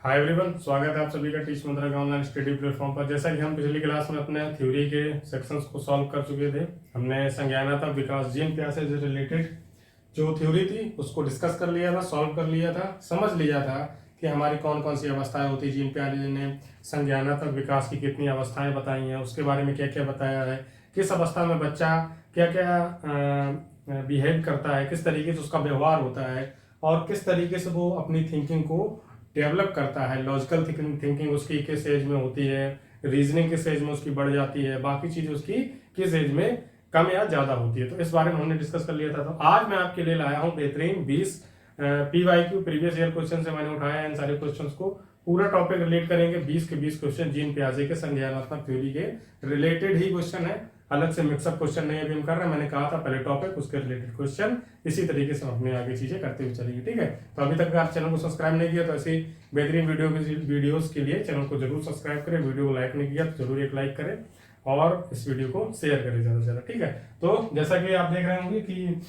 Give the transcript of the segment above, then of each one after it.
Hi everyone, स्वागत है आप सभी का टीच मंत्रा के ऑनलाइन स्टडी प्लेटफॉर्म पर। जैसा कि हम पिछली क्लास में अपने थ्योरी के सेक्शंस को सॉल्व कर चुके थे, हमने संज्ञानात्मक विकास जीन प्यासे से रिलेटेड जो थ्योरी थी उसको डिस्कस कर लिया था, सॉल्व कर लिया था, समझ लिया था कि हमारी कौन कौन सी अवस्थाएं होती। जीन प्यासे ने संज्ञानात्मक विकास की कितनी अवस्थाएं बताई हैं, उसके बारे में क्या क्या बताया है, किस अवस्था में बच्चा क्या क्या बिहेव करता है, किस तरीके से उसका व्यवहार होता है और किस तरीके से वो अपनी थिंकिंग को डेवलप करता है। लॉजिकल थिंकिंग उसकी किस एज में होती है, रीजनिंग किस एज में उसकी बढ़ जाती है, बाकी चीजें उसकी किस एज में कम या ज्यादा होती है। तो इस बारे में हमने डिस्कस कर लिया था। तो आज मैं आपके लिए लाया हूँ बेहतरीन 20 PYQ प्रीवियस ईयर क्वेश्चन से मैंने उठाया है। इन सारे क्वेश्चंस को पूरा टॉपिक रिलेट करेंगे। 20 के 20 क्वेश्चन जीन प्याजे के संज्ञानात्मक थ्योरी के रिलेटेड ही क्वेश्चन है, अलग से मिक्सअप क्वेश्चन नहीं अभी हम कर रहे हैं। मैंने कहा था पहले टॉपिक उसके रिलेटेड क्वेश्चन, इसी तरीके से हम अपने आगे चीजें करते हुए चलेंगे। ठीक है, तो अभी तक आप चैनल को सब्सक्राइब नहीं किया तो ऐसी बेहतरीन वीडियोस के लिए चैनल को जरूर सब्सक्राइब करें। वीडियो को लाइक नहीं किया तो जरूर एक लाइक करें और इस वीडियो को शेयर करें ज्यादा से ज्यादा। ठीक है, तो जैसा कि आप देख रहे होंगे कि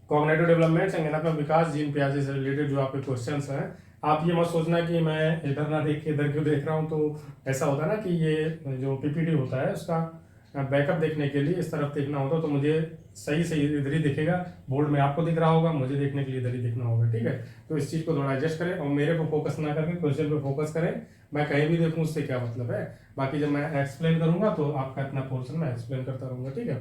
कॉग्निटिव डेवलपमेंट, संज्ञानात्मक विकास, जीन प्याजे से रिलेटेड जो आपके क्वेश्चंस हैं, आप ये मत सोचना कि मैं इधर ना देख के इधर क्यों देख रहा हूँ। तो ऐसा होता है ना कि ये जो PPT होता है उसका बैकअप देखने के लिए इस तरफ देखना होगा तो मुझे सही सही इधर ही दिखेगा। बोर्ड में आपको दिख रहा होगा, मुझे देखने के लिए इधर ही दिखना होगा। ठीक है, तो इस चीज को थोड़ा एडजस्ट करें और मेरे को फोकस ना करके क्वेश्चन पे फोकस करें। मैं कहीं भी देखूं उससे क्या मतलब है, बाकी जब मैं एक्सप्लेन करूंगा तो आपका इतना पोर्शन मैं एक्सप्लेन करता रहूंगा। ठीक है,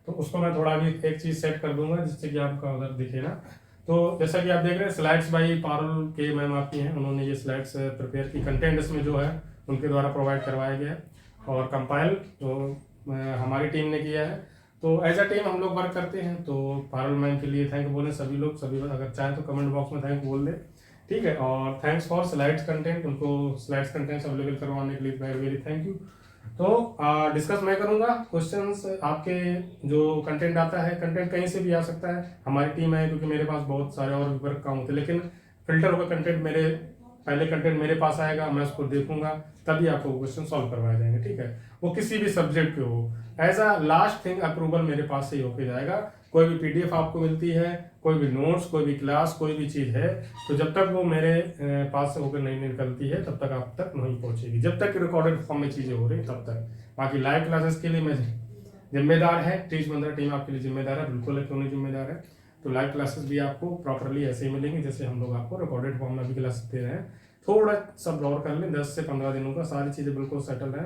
तो उसको मैं थोड़ा भी एक चीज सेट कर दूंगा जिससे कि आपका उधर दिखे ना। तो जैसा कि आप देख रहे हैं स्लाइड्स बाई पारुल के मैम आपकी हैं, उन्होंने ये स्लाइड्स प्रिपेयर की। कंटेंट इसमें जो है उनके द्वारा प्रोवाइड करवाया गया है और कंपाइल जो हमारी टीम ने किया है। तो एज अ टीम हम लोग वर्क करते हैं। तो पारुल मैम के लिए थैंक बोले सभी लोग, सभी अगर चाहें तो कमेंट बॉक्स में थैंक बोल दे। ठीक है, और थैंक्स फॉर स्लाइड्स कंटेंट, उनको स्लाइड्स कंटेंट्स अवेलेबल करवाने के लिए वेरी वेरी थैंक यू। तो डिस्कस मैं करूंगा क्वेश्चंस। आपके जो कंटेंट आता है, कंटेंट कहीं से भी आ सकता है, हमारी टीम है क्योंकि मेरे पास बहुत सारे और भी वर्क काम होते हैं, लेकिन फिल्टर होकर कंटेंट मेरे पहले कंटेंट मेरे पास आएगा, मैं उसको देखूंगा तभी आपको क्वेश्चन सॉल्व करवाए जाएंगे। ठीक है, वो किसी भी सब्जेक्ट पे हो। As a last thing approval मेरे पास से ही होके जाएगा। कोई भी PDF आपको मिलती है, कोई भी नोट्स, कोई भी क्लास, कोई भी चीज है, तो जब तक वो मेरे पास से होकर नहीं निकलती है तब तक आप तक नहीं पहुंचेगी। जब तक रिकॉर्डेड फॉर्म में चीजें हो रही तब तक। बाकी लाइव क्लासेस के लिए मैं जिम्मेदार है, टीच मंत्रा टीम आपके लिए जिम्मेदार है, बिल्कुल क्यों नहीं जिम्मेदार है। तो लाइव क्लासेस भी आपको प्रॉपरली ऐसे ही मिलेंगी जैसे हम लोग आपको रिकॉर्डेड फॉर्म में भी क्लासेस दे रहे हैं। थोड़ा सब गौर कर लें, 10 से 15 दिनों का सारी चीजें बिल्कुल सेटल है,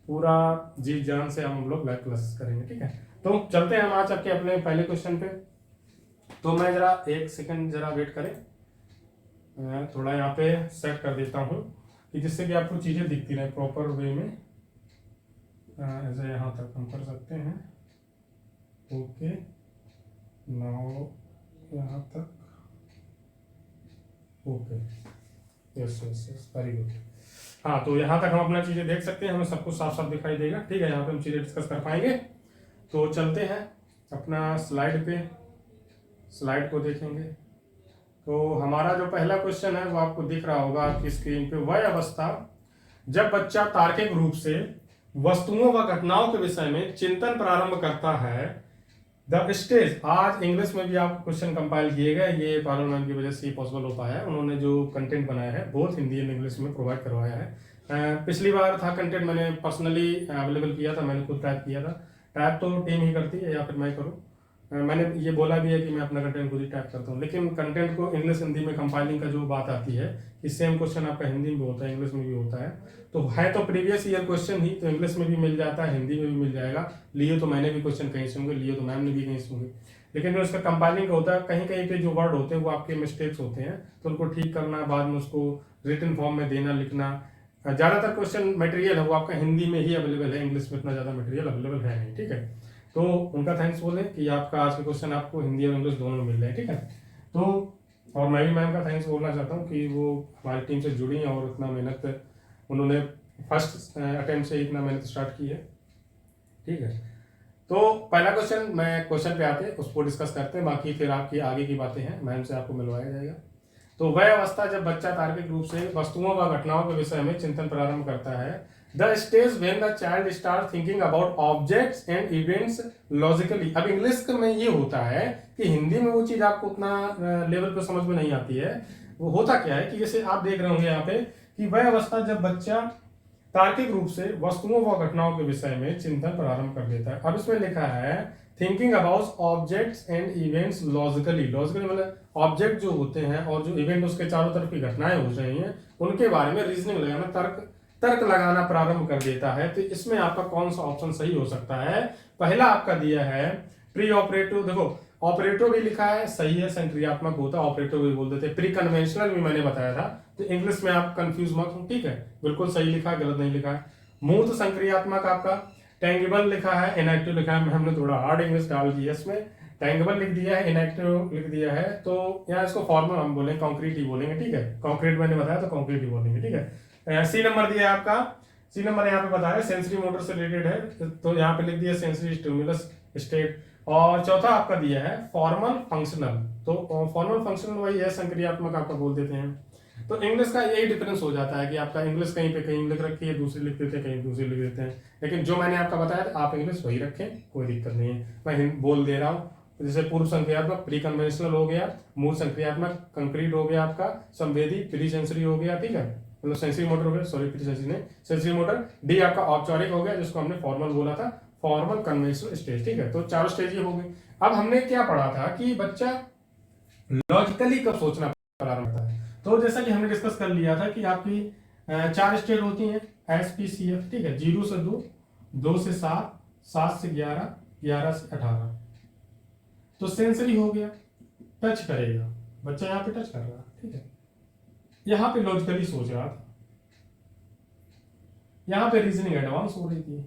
पूरा जी जान से हम लोग लाइव क्लासेस करेंगे। ठीक है, तो चलते हैं हम आज आपके अपने पहले क्वेश्चन पे। तो मैं जरा एक सेकंड जरा वेट करें, मैं थोड़ा यहाँ पे सेट कर देता हूँ कि जिससे कि आपको चीजें दिखती रहे प्रॉपर वे में। ऐसे यहाँ तक हम कर सकते हैं। ओके, नाउ यहाँ तक। Okay, yes yes yes, very good. हाँ, तो यहाँ तक हम अपना चीजें देख सकते हैं, हमें सब कुछ साफ साफ दिखाई देगा। ठीक है, यहाँ पे हम चीजें डिस्कस कर पाएंगे। तो चलते हैं अपना स्लाइड पे, स्लाइड को देखेंगे। तो हमारा जो पहला क्वेश्चन है वो आपको दिख रहा होगा आपकी स्क्रीन पे। वह अवस्था जब बच्चा तार्किक रूप से वस्तुओं व घटनाओं के विषय में चिंतन प्रारंभ करता है। द स्टेज, आज इंग्लिश में भी आप क्वेश्चन कंपाइल किए गए, ये पारुल मैम की वजह से ही पॉसिबल हो पाया है। उन्होंने जो कंटेंट बनाया है बोथ हिंदी एंड इंग्लिश में प्रोवाइड करवाया है। पिछली बार था कंटेंट मैंने पर्सनली अवेलेबल किया था, मैंने खुद टाइप किया था। टाइप तो टीम ही करती है या फिर मैं करूँ। मैंने ये बोला भी है कि मैं अपना कंटेंट खुद ही टाइप करता हूँ, लेकिन कंटेंट को इंग्लिश हिंदी में कंपाइलिंग का जो बात आती है कि सेम क्वेश्चन आपका हिंदी में भी होता है, इंग्लिश में भी होता है। तो है तो प्रीवियस ईयर क्वेश्चन ही, तो इंग्लिश में भी मिल जाता है, हिंदी में भी मिल जाएगा। लिए तो मैंने भी क्वेश्चन कहीं से होंगे, लिए तो मैम ने भी कहीं से होंगे, लेकिन जो इसका कंपाइलिंग का होता है कहीं कहीं पे जो वर्ड होते हैं वो आपके मिस्टेक्स होते हैं, तो उनको ठीक करना, बाद में उसको रिटन फॉर्म में देना, लिखना। ज़्यादातर क्वेश्चन मटेरियल है वो आपका हिंदी में ही अवेलेबल है, इंग्लिश में इतना ज़्यादा मटेरियल अवेलेबल है नहीं। ठीक है, तो उनका थैंक्स बोले कि आपका आज के क्वेश्चन आपको हिंदी और इंग्लिश दोनों में मिल रहे हैं। ठीक है, तो और मैं भी मैम का थैंक्स बोलना चाहता हूँ कि वो हमारी टीम से जुड़ी हैं और इतना मेहनत उन्होंने फर्स्ट अटेम्प्ट से इतना मेहनत स्टार्ट की है। ठीक है, तो पहला क्वेश्चन, मैं क्वेश्चन पे आते हैं उसको डिस्कस करते हैं, बाकी फिर आपकी आगे की बातें हैं मैम से आपको मिलवाया जाएगा। तो वह अवस्था जब बच्चा तार्किक रूप से वस्तुओं व घटनाओं के विषय में चिंतन प्रारंभ करता है। The stage when the child start thinking about objects and events logically. अब इंग्लिश में ये होता है कि हिंदी में वो चीज आपको उतना लेवल पे समझ में नहीं आती है। वो होता क्या है कि जैसे आप देख रहे होंगे यहाँ पे कि वह अवस्था जब बच्चा तार्किक रूप से वस्तुओं व घटनाओं के विषय में चिंतन प्रारंभ कर देता है। अब इसमें लिखा है thinking about objects and events logically. Logically मतलब ऑब्जेक्ट जो होते हैं और जो इवेंट उसके चारों तरफ की घटनाएं हो रही हैं उनके बारे में रीजनिंग लगाना, तर्क लगाना प्रारंभ कर देता है। तो इसमें आपका कौन सा ऑप्शन सही हो सकता है? पहला आपका दिया है प्री ऑपरेटिव। देखो ऑपरेटिव भी लिखा है, सही है, संक्रियात्मक होता है, ऑपरेटिव भी बोल देते हैं। प्री कन्वेंशनल भी मैंने बताया था, तो इंग्लिश में आप कंफ्यूज मत हो, ठीक है, बिल्कुल सही लिखा है, गलत नहीं लिखा है। मूर्त संक्रियात्मक आपका टेंगिबल लिखा है, इनएक्टिव लिखा है, हमने थोड़ा हार्ड इंग्लिश डाल दी है इसमें। टेंगिबल लिख दिया है, इनएक्टिव लिख दिया है, तो यहाँ इसको फॉर्मल हम बोलेंगे, कॉन्क्रीट ही बोलेंगे, ठीक है, कॉन्क्रीट मैंने बताया तो कॉन्क्रीट ही बोलेंगे, ठीक है। सी नंबर दिया है आपका, सी नंबर यहाँ पे बताया सेंसरी मोटर से रिलेटेड है, तो यहाँ पे लिख दिया सेंसरी स्टिमुलस स्टेट। और चौथा आपका दिया है फॉर्मल फंक्शनल, तो फॉर्मल फंक्शनल वही है, संक्रियात्मक आपका बोल देते हैं। तो इंग्लिश का यही डिफरेंस हो जाता है कि आपका इंग्लिश कहीं पे कहीं लिख रखी है, दूसरी लिख देते हैं, कहीं दूसरी लिख देते हैं, लेकिन जो मैंने आपका बताया था आप इंग्लिश वही रखें, कोई दिक्कत नहीं है, मैं बोल दे रहा हूँ। जैसे पूर्व संक्रियात्मक प्री कन्वेंशनल हो गया, मूल संक्रियात्मक कंक्रीट हो गया, आपका संवेदी प्री सेंसरी हो गया, ठीक है, मतलब सेंसरी मोटर हो गया, सॉरी प्री सेंसरी नहीं, सेंसरी मोटर। डी आपका औपचारिक हो गया, जिसको हमने फॉर्मल बोला था, फॉर्मल कन्वेंशनल स्टेज, ठीक है। तो चारों स्टेज ये हो गई। अब हमने क्या पढ़ा था कि बच्चा लॉजिकली कब सोचना प्रारंभ करता है, तो जैसा कि हमने डिस्कस कर लिया था कि आपकी 4 स्टेज होती हैं SPCF, ठीक है, 0 से 2, 2 से 7, 7 से 11, 11 से 18। तो सेंसरी हो गया, टच करेगा बच्चा, यहाँ पे टच कर रहा है, ठीक है, यहाँ पे लॉजिकली सोच रहा था, यहाँ पे रीजनिंग एडवांस हो रही थी।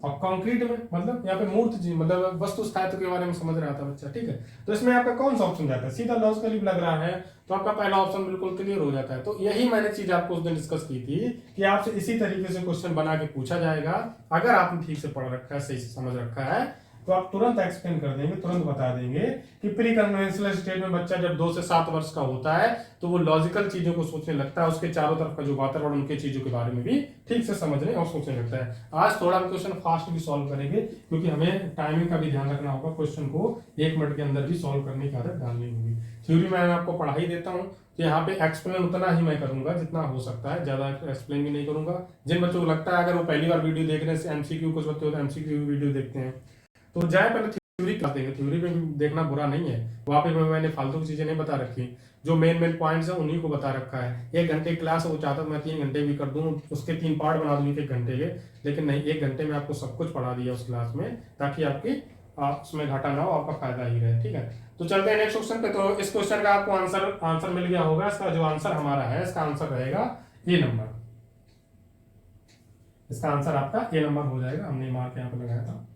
और कंक्रीट में मतलब यहाँ पे मूर्त जी मतलब वस्तु स्थायित्व के बारे में समझ रहा था बच्चा, ठीक है। तो इसमें आपका कौन सा ऑप्शन जाता है? सीधा लॉजिकली लग रहा है, तो आपका पहला ऑप्शन बिल्कुल क्लियर हो जाता है। तो यही मैंने चीज आपको उस दिन डिस्कस की थी कि आपसे इसी तरीके से क्वेश्चन बना के पूछा जाएगा, अगर आपने ठीक से पढ़ रखा है, सही से समझ रखा है, तो आप तुरंत एक्सप्लेन कर देंगे, तुरंत बता देंगे कि प्री कन्वेंशनल स्टेज में बच्चा जब 2 से 7 वर्ष का होता है तो वो लॉजिकल चीजों को सोचने लगता है, उसके चारों तरफ का जो वातावरण, उनके चीजों के बारे में भी ठीक से समझने और सोचने लगता है। आज थोड़ा क्वेश्चन फास्ट भी सॉल्व करेंगे, क्योंकि हमें टाइमिंग का भी ध्यान रखना होगा, क्वेश्चन को 1 मिनट के अंदर भी सॉल्व करने की आदत डालनी होगी। थ्योरी में मैं आपको पढ़ा ही देता हूँ, तो यहाँ पे एक्सप्लेन उतना ही मैं करूंगा जितना हो सकता है, ज्यादा एक्सप्लेन भी नहीं करूंगा। जिन बच्चों को लगता है अगर वो पहली बार वीडियो देखने से MCQ, कुछ बच्चे होते हैं MCQ वीडियो देखते हैं, तो जाए पहले थ्योरी क्लास देंगे, थ्योरी में भी देखना बुरा नहीं है, वहाँ पे मैंने फालतू की चीजें नहीं बता रखी, जो मेन पॉइंट्स है उन्हीं को बता रखा है। 1 घंटे क्लास है, वो चाहता मैं 3 घंटे भी कर दूं, उसके 3 पार्ट बना दूं 1 घंटे के, लेकिन नहीं, 1 घंटे में आपको सब कुछ पढ़ा दिया उस क्लास में, ताकि आपकी उसमें घाटा ना हो, आपका फायदा ही रहे, ठीक है। तो चलते हैं नेक्स्ट क्वेश्चन पे। तो इस क्वेश्चन का आपको आंसर मिल गया होगा। इसका जो आंसर हमारा है, इसका आंसर रहेगा ए नंबर, इसका आंसर आपका ए नंबर हो जाएगा, हमने मार्क यहाँ पे लगाया था,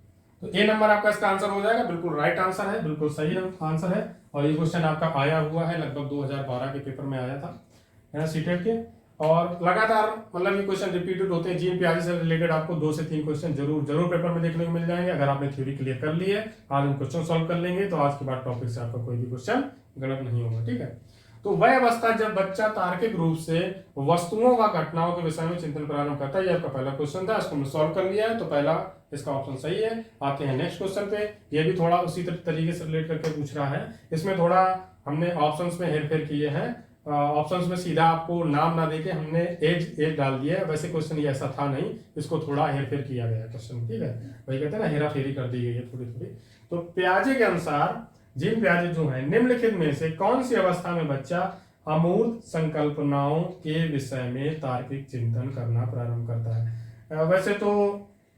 तो ए नंबर आपका इसका आंसर हो जाएगा, बिल्कुल राइट आंसर है, बिल्कुल सही आंसर है। और ये क्वेश्चन आपका आया हुआ है, लगभग 2012 के पेपर में आया था सीटेट के, और लगातार मतलब ये क्वेश्चन रिपीटेड होते हैं। जीन प्याजे से रिलेटेड आपको 2 से 3 क्वेश्चन जरूर पेपर में देखने को मिल जाएंगे, अगर आपने थ्योरी क्लियर कर ली है। आज हम क्वेश्चन सॉल्व कर लेंगे, तो आज के बाद टॉपिक से आपका कोई भी क्वेश्चन गलत नहीं होगा, ठीक है। तो वह अवस्था जब बच्चा तार्किक रूप से वस्तुओं व घटनाओं के विषय में चिंतन प्रारंभ करता है, ये आपका पहला क्वेश्चन था, इसको हमने सॉल्व कर लिया है, तो पहला इसका ऑप्शन सही है। आते हैं नेक्स्ट क्वेश्चन पे, ये भी थोड़ा उसी तरीके से रिलेट करके पूछ रहा है। इसमें थोड़ा हमने ऑप्शंस में हेरफेर किए हैं, ऑप्शंस में सीधा आपको नाम ना देके हमने एज डाल दिया है, वैसे क्वेश्चन ये ऐसा था नहीं, इसको थोड़ा हेरफेर किया गया है क्वेश्चन, ठीक है, वही कहते हैं ना, हेरा फेरी कर दी गई है थोड़ी थोड़ी। तो प्याजे के अनुसार जीन प्याजे जो है, निम्नलिखित में से कौन सी अवस्था में बच्चा अमूर्त संकल्पनाओं के विषय में तार्किक चिंतन करना प्रारंभ करता है? वैसे तो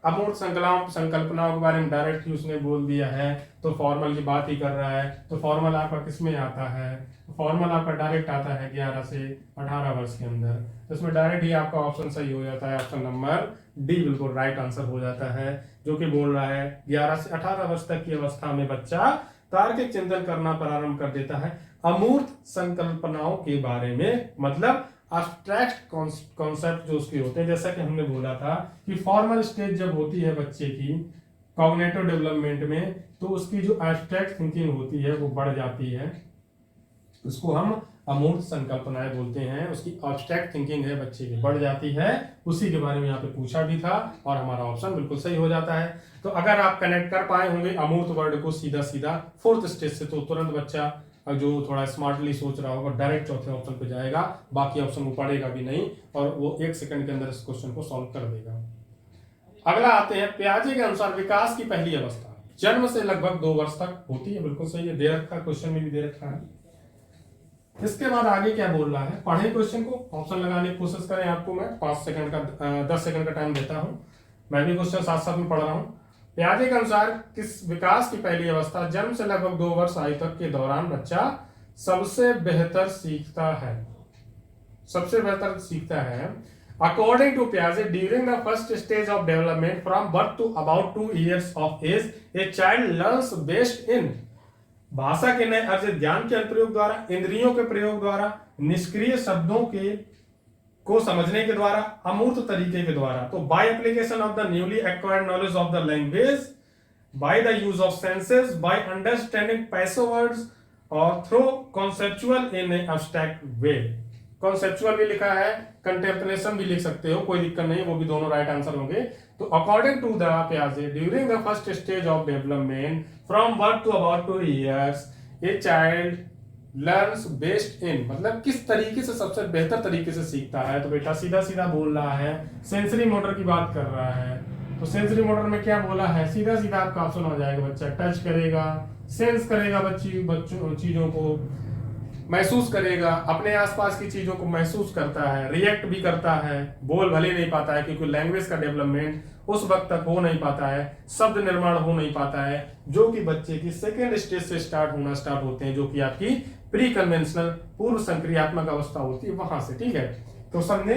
अमूर्त संकल्पनाओं के बारे में डायरेक्ट ही उसने बोल दिया है, तो फॉर्मल की बात ही कर रहा है। तो फॉर्मल आपका किस में आता है? फॉर्मल आपका डायरेक्ट आता है 11 से 18 वर्ष के अंदर, तो इसमें डायरेक्ट ही आपका ऑप्शन सही हो जाता है, ऑप्शन नंबर डी बिल्कुल राइट आंसर हो जाता है, जो कि बोल रहा है 11 से 18 वर्ष तक की अवस्था में बच्चा तार्किक चिंतन करना प्रारंभ कर देता है अमूर्त संकल्पनाओं के बारे में, मतलब एब्स्ट्रैक्ट कॉन्सेप्ट जो उसके होते हैं। जैसा कि हमने बोला था कि फॉर्मल स्टेज जब होती है बच्चे की कॉग्निटिव डेवलपमेंट में, तो उसकी जो एब्स्ट्रैक्ट थिंकिंग होती है वो बढ़ जाती है, उसको हम अमूर्त संकल्पनाएं बोलते हैं, उसकी एब्स्ट्रैक्ट थिंकिंग है बच्चे की बढ़ जाती है, उसी के बारे में यहाँ पे पूछा भी था और हमारा ऑप्शन बिल्कुल सही हो जाता है। तो अगर आप कनेक्ट कर पाए होंगे अमूर्त वर्ड को सीधा सीधा फोर्थ स्टेज से, तो तुरंत बच्चा जो थोड़ा स्मार्टली सोच रहा होगा डायरेक्ट चौथे ऑप्शन पे जाएगा, बाकी ऑप्शन वो पढ़ेगा भी नहीं और वो 1 सेकंड के अंदर इस क्वेश्चन को सॉल्व कर देगा। अगला आते हैं, पियाजे के अनुसार विकास की पहली अवस्था जन्म से लगभग 2 वर्ष तक होती है। बिल्कुल सही है, दे रखा क्वेश्चन में भी दे रखा है। इसके बाद आगे क्या बोल रहा है, पढ़े क्वेश्चन को, ऑप्शन लगाने की कोशिश करें। आपको मैं 5 सेकंड का 10 सेकंड का टाइम देता हूं, मैं भी क्वेश्चन साथ साथ में पढ़ रहा हूं। पियाजे के अनुसार किस विकास की पहली अवस्था जन्म से लगभग 2 वर्ष आयु तक के दौरान बच्चा सबसे बेहतर सीखता है। सबसे बेहतर सीखता है। According to Piaget, during the first stage of development, from birth to about 2 years of age, a child learns based in भाषा के नए अर्जित ज्ञान के अनुप्रयोग द्वारा, इंद्रियों के प्रयोग द्वारा, निष्क्रिय शब्दों के को समझने के द्वारा, अमूर्त तरीके के द्वारा। तो by application of the newly acquired knowledge of the language, by the use of senses, by understanding passive words और थ्रू कॉन्सेप्चुअल इन ए एब्स्ट्रैक्ट वे। कॉन्सेप्चुअल भी लिखा है, कंटेम्पलेशन भी लिख सकते हो, कोई दिक्कत नहीं, वो भी दोनों राइट आंसर होंगे। तो अकॉर्डिंग टू द पियाजे, during the first stage of development from birth to about 2 years, a child learns based in, मतलब किस तरीके से सबसे बेहतर तरीके से सीखता है। तो बेटा सीधा सीधा बोल रहा है, सेंसरी मोटर की बात कर रहा है। तो सेंसरी मोटर में क्या बोला है, सीधा सीधा आपका ऑप्शन हो जाएगा, बच्चा टच करेगा, सेंस करेगा, बच्चों चीजों को महसूस करेगा, अपने आसपास की चीजों को महसूस करता है, रिएक्ट भी करता है, बोल भले नहीं पाता है क्योंकि लैंग्वेज का डेवलपमेंट उस वक्त तक हो नहीं पाता है, शब्द निर्माण हो नहीं पाता है, जो कि बच्चे की सेकेंड स्टेज से स्टार्ट होते हैं, जो कि आपकी प्री कन्वेंशनल पूर्व संक्रियात्मक अवस्था होती है, वहां से। ठीक है, तो सबने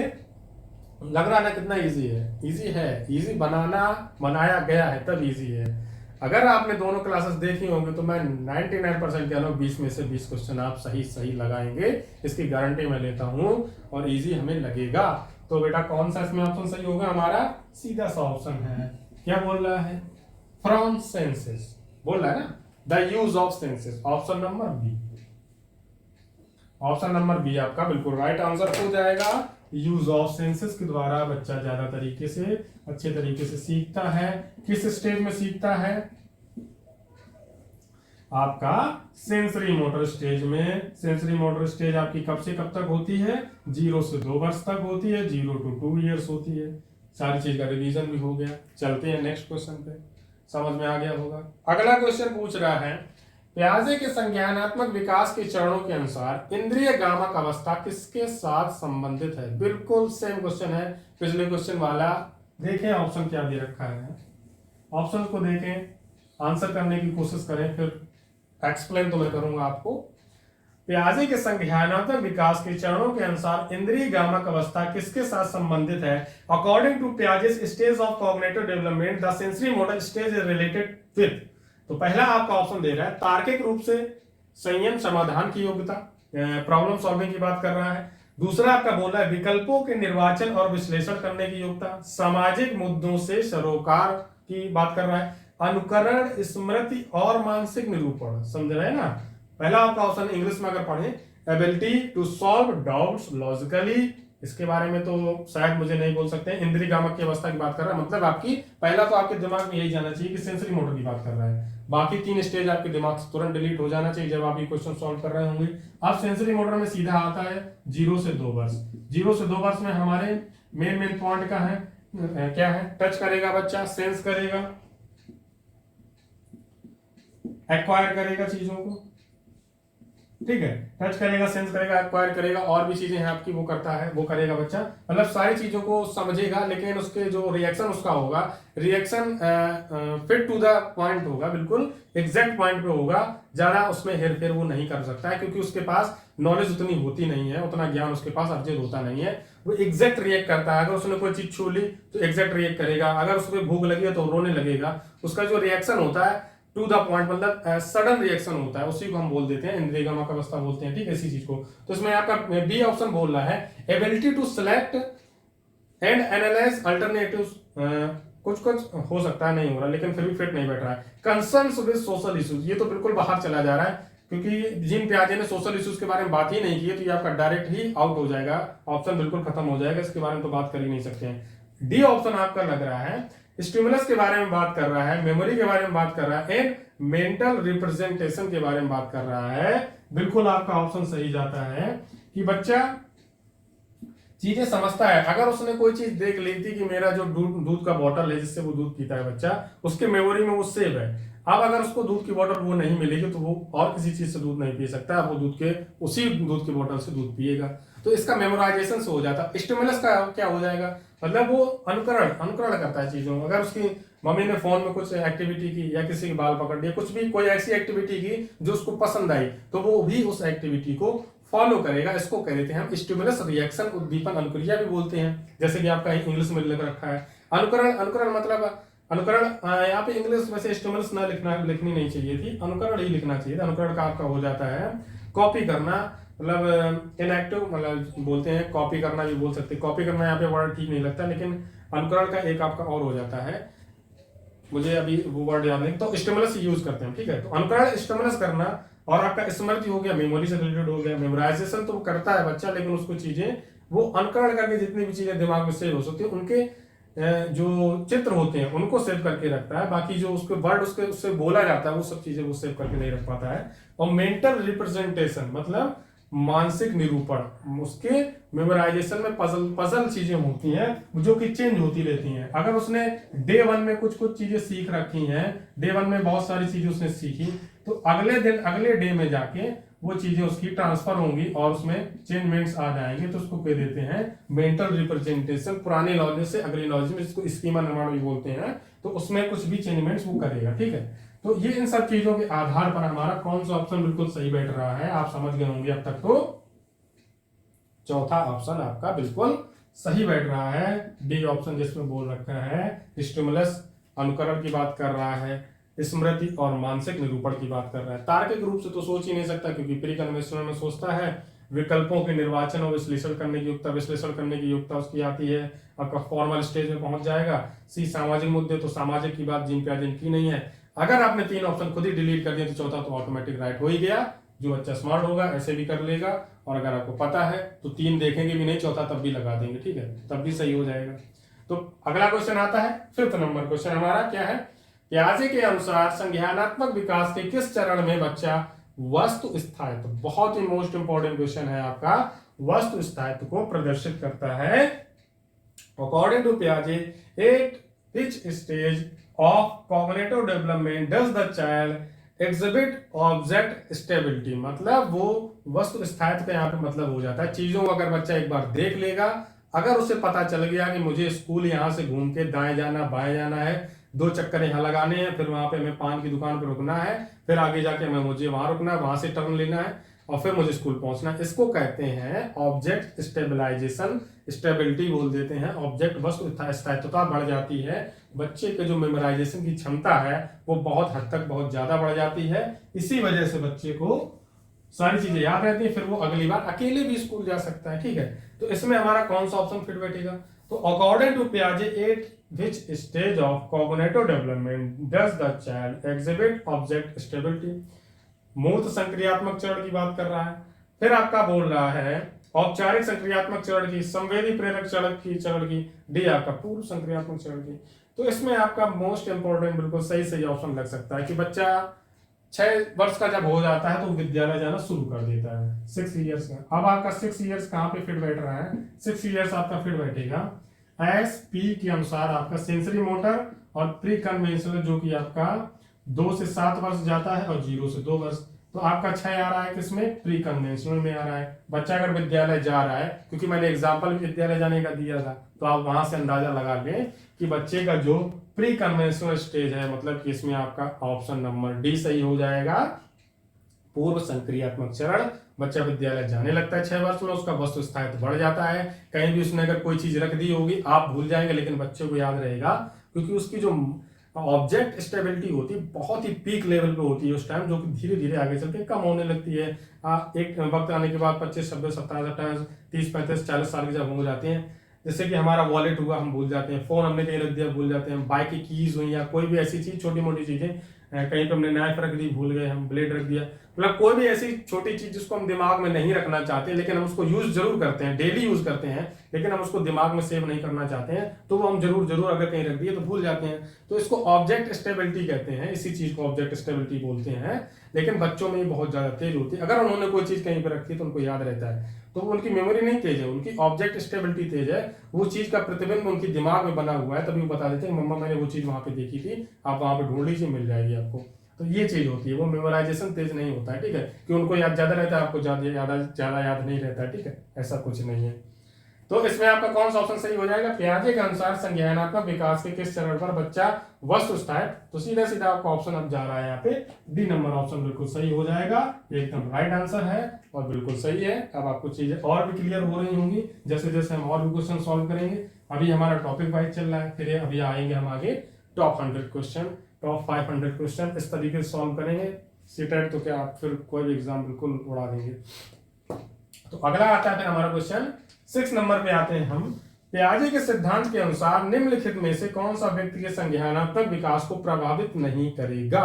लग रहा ना कितना इजी है, इजी बनाया गया है तब इजी है। अगर आपने दोनों क्लासेस देखी होंगी तो मैं 99% कह रहा हूँ 20 में से 20 क्वेश्चन आप सही लगाएंगे, इसकी गारंटी मैं लेता हूँ और इजी हमें लगेगा। तो बेटा कौन सा इसमें ऑप्शन सही होगा, हमारा सीधा सा ऑप्शन है। क्या बोल रहा है, फ्रॉम सेंसेस बोल रहा है ना, the use of senses, option number B. Option number B आपका बिल्कुल राइट आंसर हो जाएगा। यूज ऑफ सेंसेस के द्वारा बच्चा ज्यादा तरीके से अच्छे तरीके से सीखता है। किस स्टेज में सीखता है, आपका सेंसरी मोटर स्टेज में। सेंसरी मोटर स्टेज आपकी कब से कब तक होती है, 0 से 2 वर्ष तक होती है, 0 to 2 years होती है। सारी चीज का रिवीजन भी हो गया। चलते हैं नेक्स्ट क्वेश्चन पे, समझ में आ गया होगा। अगला क्वेश्चन पूछ रहा है, पियाजे के संज्ञानात्मक विकास के चरणों के अनुसार इंद्रिय गामक अवस्था किसके साथ संबंधित है। बिल्कुल सेम क्वेश्चन है पिछले क्वेश्चन वाला। देखें ऑप्शन क्या दे रखा है, ऑप्शन को देखें, आंसर करने की कोशिश करें, फिर एक्सप्लेन तो मैं करूंगा आपको। पियाजे के संज्ञानात्मक विकास के चरणों के अनुसार इंद्रिय गामक अवस्था किसके साथ संबंधित है। According to Piaget's stage of cognitive development, the sensory motor stage is related with. तो पहला आपका ऑप्शन दे रहा है तार्किक रूप से संयम समाधान की योग्यता, प्रॉब्लम सॉल्विंग की बात कर रहा है। दूसरा आपका बोल रहा है विकल्पों के निर्वाचन और विश्लेषण करने की योग्यता, सामाजिक मुद्दों से सरोकार की बात कर रहा है, अनुकरण, स्मृति और मानसिक निरूपण। समझ रहे हैं ना। पहला आपका ऑप्शन इंग्लिश में अगर पढ़े, ability to solve doubts logically, इसके बारे में तो शायद मुझे नहीं बोल सकते। इंद्रिय गामक की अवस्था की बात कर रहा है, मतलब आपकी पहला तो आपके दिमाग में यही जाना चाहिए कि सेंसरी मोटर की बात कर रहा है। बाकी 3 स्टेज आपके दिमाग से तुरंत डिलीट हो जाना चाहिए जब आप ये क्वेश्चन सॉल्व कर रहे होंगे। अब सेंसरी मोटर में सीधा आता है 0 से 2 वर्ष। 0 से 2 वर्ष में हमारे मेन पॉइंट का है क्या है, टच करेगा बच्चा, सेंस करेगा, एक्वायर करेगा चीजों को। ठीक है, टच करेगा, सेंस करेगा, एक्वायर करेगा, और भी चीजें हैं आपकी वो करता है, वो करेगा बच्चा, मतलब सारी चीजों को समझेगा। लेकिन उसके जो रिएक्शन उसका होगा, reaction fit to the point होगा, बिल्कुल एग्जैक्ट पॉइंट पे होगा। ज्यादा उसमें हेर फेर वो नहीं कर सकता है क्योंकि उसके पास नॉलेज उतनी होती नहीं है, उतना ज्ञान उसके पास अर्जित होता नहीं है। वो एग्जैक्ट रिएक्ट करता है। अगर उसने कोई चीज छू ली तो एग्जैक्ट रिएक्ट करेगा, अगर उसको भूख लगी है तो रोने लगेगा। उसका जो रिएक्शन होता है टू द पॉइंट, मतलब सडन रिएक्शन होता है, उसी को हम बोल देते हैं इंद्रिय गामक अवस्था बोलते हैं। ठीक है, इसी चीज को। तो इसमें आपका बी ऑप्शन बोल रहा है ability to select and analyse alternatives. कुछ हो सकता है नहीं हो रहा, लेकिन फिर भी फिट नहीं बैठ रहा है। कंसर्न्स विद सोशल इश्यूज, ये तो बिल्कुल बाहर चला जा रहा है। क्योंकि जीन पियाजे ने सोशल इश्यूज के बारे में बात ही नहीं की है, तो ये आपका डायरेक्ट ही आउट हो जाएगा, ऑप्शन बिल्कुल खत्म हो जाएगा, इसके बारे में तो बात कर ही नहीं सकते हैं। डी ऑप्शन आपका लग रहा है, स्टिमुलस के बारे में बात कर रहा है, मेमोरी के बारे में बात कर रहा है, एंड मेंटल रिप्रेजेंटेशन के बारे में बात कर रहा है। बिल्कुल आपका ऑप्शन सही जाता है कि बच्चा चीजें समझता है। अगर उसने कोई चीज देख ली थी कि मेरा जो दूध का बॉटल है जिससे वो दूध पीता है बच्चा, उसके मेमोरी में वो सेव है। अब अगर उसको दूध की बोतल वो नहीं मिलेगी तो वो और किसी चीज से दूध नहीं पी सकता, वो उसी दूध की बोतल से दूध पिएगा। तो इसका मेमोराइजेशन से हो जाता है। स्टिमुलस का क्या हो जाएगा, मतलब वो अनुकरण करता है चीजों। अगर उसकी मम्मी ने फोन में कुछ एक्टिविटी की या किसी के बाल पकड़ दिया, कुछ भी कोई ऐसी एक्टिविटी की जो उसको पसंद आई, तो वो भी उस एक्टिविटी को फॉलो करेगा। इसको कह देते हैं हम स्टिमुलस रिएक्शन, उद्दीपन अनुक्रिया भी बोलते हैं, जैसे कि आपका इंग्लिश में लिख रखा है अनुकरण मतलब अनुकरण। यहाँ पे इंग्लिश में से स्टिमुलस लिखनी नहीं चाहिए थी, अनुकरण ही लिखना चाहिए था। अनुकरण का आपका हो जाता है कॉपी करना, मतलब इनएक्टिव, मतलब बोलते हैं कॉपी करना भी बोल सकते हैं। कॉपी करना यहाँ पे वर्ड ठीक नहीं लगता, लेकिन अनुकरण का एक आपका और हो जाता है, मुझे अभी वो वर्ड याद नहीं, तो स्टिमुलस यूज करते हैं, ठीक है। तो अनुकरण स्टिमुलस करना, और आपका स्मृति हो गया, मेमोरी से रिलेटेड हो गया। मेमोराइजेशन तो करता है बच्चा, लेकिन उसको चीजें वो अनुकरण करके जितनी भी चीजें दिमाग में सेव हो सकती है, उनके जो चित्र होते हैं उनको सेव करके रखता है। बाकी जो उसके वर्ड उससे बोला जाता है वो सब चीजें वो सेव करके नहीं रख पाता है। और मेंटल रिप्रेजेंटेशन मतलब मानसिक निरूपण, उसके मेमोराइजेशन में पजल चीजें होती हैं जो कि चेंज होती रहती हैं। अगर उसने डे 1 में कुछ चीजें सीख रखी हैं, डे 1 में बहुत सारी चीजें उसने सीखी, तो अगले दिन अगले डे में जाके वो चीजें उसकी ट्रांसफर होंगी और उसमें चेंजमेंट्स आ जाएंगे, तो उसको कह देते हैं मेंटल रिप्रेजेंटेशन। पुराने नॉलेज से अगली नॉलेज में, जिसको स्कीमा निर्माण भी बोलते हैं, तो उसमें कुछ भी चेंजमेंट्स वो करेगा, ठीक है। तो ये इन सब चीजों के आधार पर हमारा कौन सा ऑप्शन बिल्कुल सही बैठ रहा है, आप समझ गए होंगे अब तक। तो चौथा ऑप्शन आपका बिल्कुल सही बैठ रहा है, डी ऑप्शन, जिसमें बोल रखा है स्टिमुलस अनुकरण की बात कर रहा है, स्मृति और मानसिक निरूपण की बात कर रहा है। तार्किक रूप से तो सोच ही नहीं सकता, क्योंकि प्री कन्वेंशनल में सोचता है, विकल्पों के निर्वाचन और विश्लेषण करने की योग्यता उसकी आती है, आपका फॉर्मल स्टेज में पहुंच जाएगा। सी सामाजिक मुद्दे, तो सामाजिक की बात जीन पियाजे की नहीं है। अगर आपने 3 ऑप्शन खुद ही डिलीट कर दिया तो चौथा तो ऑटोमेटिक राइट हो ही गया। जो बच्चा स्मार्ट होगा ऐसे भी कर लेगा, और अगर आपको पता है तो 3 देखेंगे भी नहीं, चौथा तब भी लगा देंगे, ठीक है, तब भी सही हो जाएगा। तो अगला क्वेश्चन आता है 5th नंबर क्वेश्चन हमारा क्या है, पियाजे के अनुसार संज्ञानात्मक विकास के किस चरण में बच्चा वस्तु स्थायित्व, बहुत ही मोस्ट इंपॉर्टेंट क्वेश्चन है आपका, वस्तु स्थायित्व को प्रदर्शित करता है। अकॉर्डिंग टू पियाजे, at which stage of cognitive development does the child exhibit object stability, मतलब वो वस्तु स्थायित्व का यहाँ पे मतलब हो जाता है चीजों को अगर बच्चा एक बार देख लेगा, अगर उसे पता चल गया कि मुझे स्कूल यहाँ से घूम के दाएं जाना बाएं जाना है, 2 चक्कर यहाँ लगाने हैं, फिर वहां पे हमें पान की दुकान पे रुकना है, फिर आगे जाके मुझे वहां रुकना है, वहां से टर्न लेना है और फिर मुझे स्कूल पहुंचना है, इसको कहते हैं ऑब्जेक्ट स्टेबलाइजेशन, स्टेबिलिटी बोल देते हैं। ऑब्जेक्ट वस्तु स्थायित्वता बढ़ जाती है, बच्चे के जो मेमोराइजेशन की क्षमता है वो बहुत हद तक बहुत ज्यादा बढ़ जाती है, इसी वजह से बच्चे को सारी चीजें याद रहती है, फिर वो अगली बार अकेले भी स्कूल जा सकता है, ठीक है। तो इसमें हमारा कौन सा ऑप्शन फिट बैठेगा, तो अकॉर्डिंग टू पियाजे, at which stage of cognitive development does the child exhibit object stability, मूर्त संक्रियात्मक चरण की बात कर रहा है। फिर आपका बोल रहा है औपचारिक संक्रियात्मक चरण की, संवेदी प्रेरक चरण की, डी आपका पूर्व संक्रियात्मक चरण की। तो इसमें आपका मोस्ट इंपोर्टेंट बिल्कुल सही ऑप्शन लग सकता है कि बच्चा 6 वर्ष का जब हो जाता है तो विद्यालय जाना शुरू कर देता है, 6 ईयर्स का। अब आपका 6 ईयर्स कहाँ पे फिट बैठ रहा है, 6 ईयर्स आपका फिट बैठेगा एसपी के अनुसार आपका सेंसरी मोटर और प्री कन्वेंशनल, जो कि आपका 2 से 7 वर्ष जाता है और 0 से 2 वर्ष। तो आपका 6 आ रहा है किसमें, प्री कन्वेंशनल में आ रहा है। बच्चा अगर विद्यालय जा रहा है, क्योंकि मैंने एग्जाम्पल विद्यालय जाने का दिया था, तो आप वहां से अंदाजा लगा लें कि बच्चे का जो प्री कन्वेंशनल स्टेज है, मतलब कि इसमें आपका ऑप्शन नंबर डी सही हो जाएगा, पूर्व संक्रियात्मक चरण। बच्चा विद्यालय जाने लगता है 6 वर्ष में, उसका वस्तु स्थायित्व बढ़ जाता है। कहीं भी उसने अगर कोई चीज रख दी होगी आप भूल जाएंगे, लेकिन बच्चे को याद रहेगा, क्योंकि उसकी जो ऑब्जेक्ट स्टेबिलिटी होती है बहुत ही पीक लेवल पे होती है उस टाइम, जो कि धीरे धीरे आगे चल के कम होने लगती है। एक वक्त आने के बाद 25, 26, 27, 28, 30, 35, 40 साल की जब हो जाते हैं, जैसे कि हमारा वॉलेट हुआ हम भूल जाते हैं, फोन हमने कहीं रख दिया भूल जाते हैं, बाइक की कीज हुई या कोई भी ऐसी चीज, छोटी मोटी चीजें कहीं पे हमने नाइफ रख दी भूल गए, हम ब्लेड रख दिया, मतलब कोई भी ऐसी छोटी चीज जिसको हम दिमाग में नहीं रखना चाहते लेकिन हम उसको यूज जरूर करते हैं, डेली यूज करते हैं, लेकिन हम उसको दिमाग में सेव नहीं करना चाहते हैं, तो वो हम जरूर जरूर अगर कहीं रख दिए तो भूल जाते हैं। तो इसको ऑब्जेक्ट स्टेबिलिटी कहते हैं, इसी चीज को ऑब्जेक्ट स्टेबिलिटी बोलते हैं। लेकिन बच्चों में ये बहुत ज्यादा तेज होती है, अगर उन्होंने कोई चीज कहीं पर रखी है तो उनको याद रहता है, तो वो उनकी मेमोरी नहीं तेज है, उनकी ऑब्जेक्ट स्टेबिलिटी तेज है। वो चीज का प्रतिबिंब उनके दिमाग में बना हुआ है, तभी वो बता देते हैं मम्मा मैंने वो चीज वहां पे देखी थी, आप वहां पे ढूंढ लीजिए मिल जाएगी आपको। तो ये चीज होती है, वो मेमोराइजेशन तेज नहीं होता है, ठीक है, कि उनको याद ज्यादा रहता है, आपको ज्यादा याद नहीं रहता है, ठीक है, ऐसा कुछ नहीं है। तो इसमें आपका कौन सा ऑप्शन सही हो जाएगा? पियाजे के अनुसार संज्ञानात्मक विकास के किस चरण पर बच्चा वस्तुस्थ है? तो सीधा सीधा आपका ऑप्शन अब जा रहा है यहाँ पे डी नंबर ऑप्शन बिल्कुल सही हो जाएगा, एकदम राइट आंसर है और बिल्कुल सही है। अब आपको चीजें और भी क्लियर हो रही होंगी जैसे जैसे हम और भी क्वेश्चन सॉल्व करेंगे। अभी हमारा टॉपिक वाइज चल रहा है, फिर अभी आएंगे हम आगे टॉप 100 क्वेश्चन, टॉप 500 क्वेश्चन इस तरीके से सॉल्व करेंगे। सीटेट तो क्या आप फिर कोई भी एग्जाम बिल्कुल उड़ा देंगे। तो अगला आता है फिर हमारा क्वेश्चन 6 नंबर पे आते हैं हम। पियाजे के सिद्धांत के अनुसार निम्नलिखित में से कौन सा व्यक्ति के संज्ञानात्मक विकास को प्रभावित नहीं करेगा?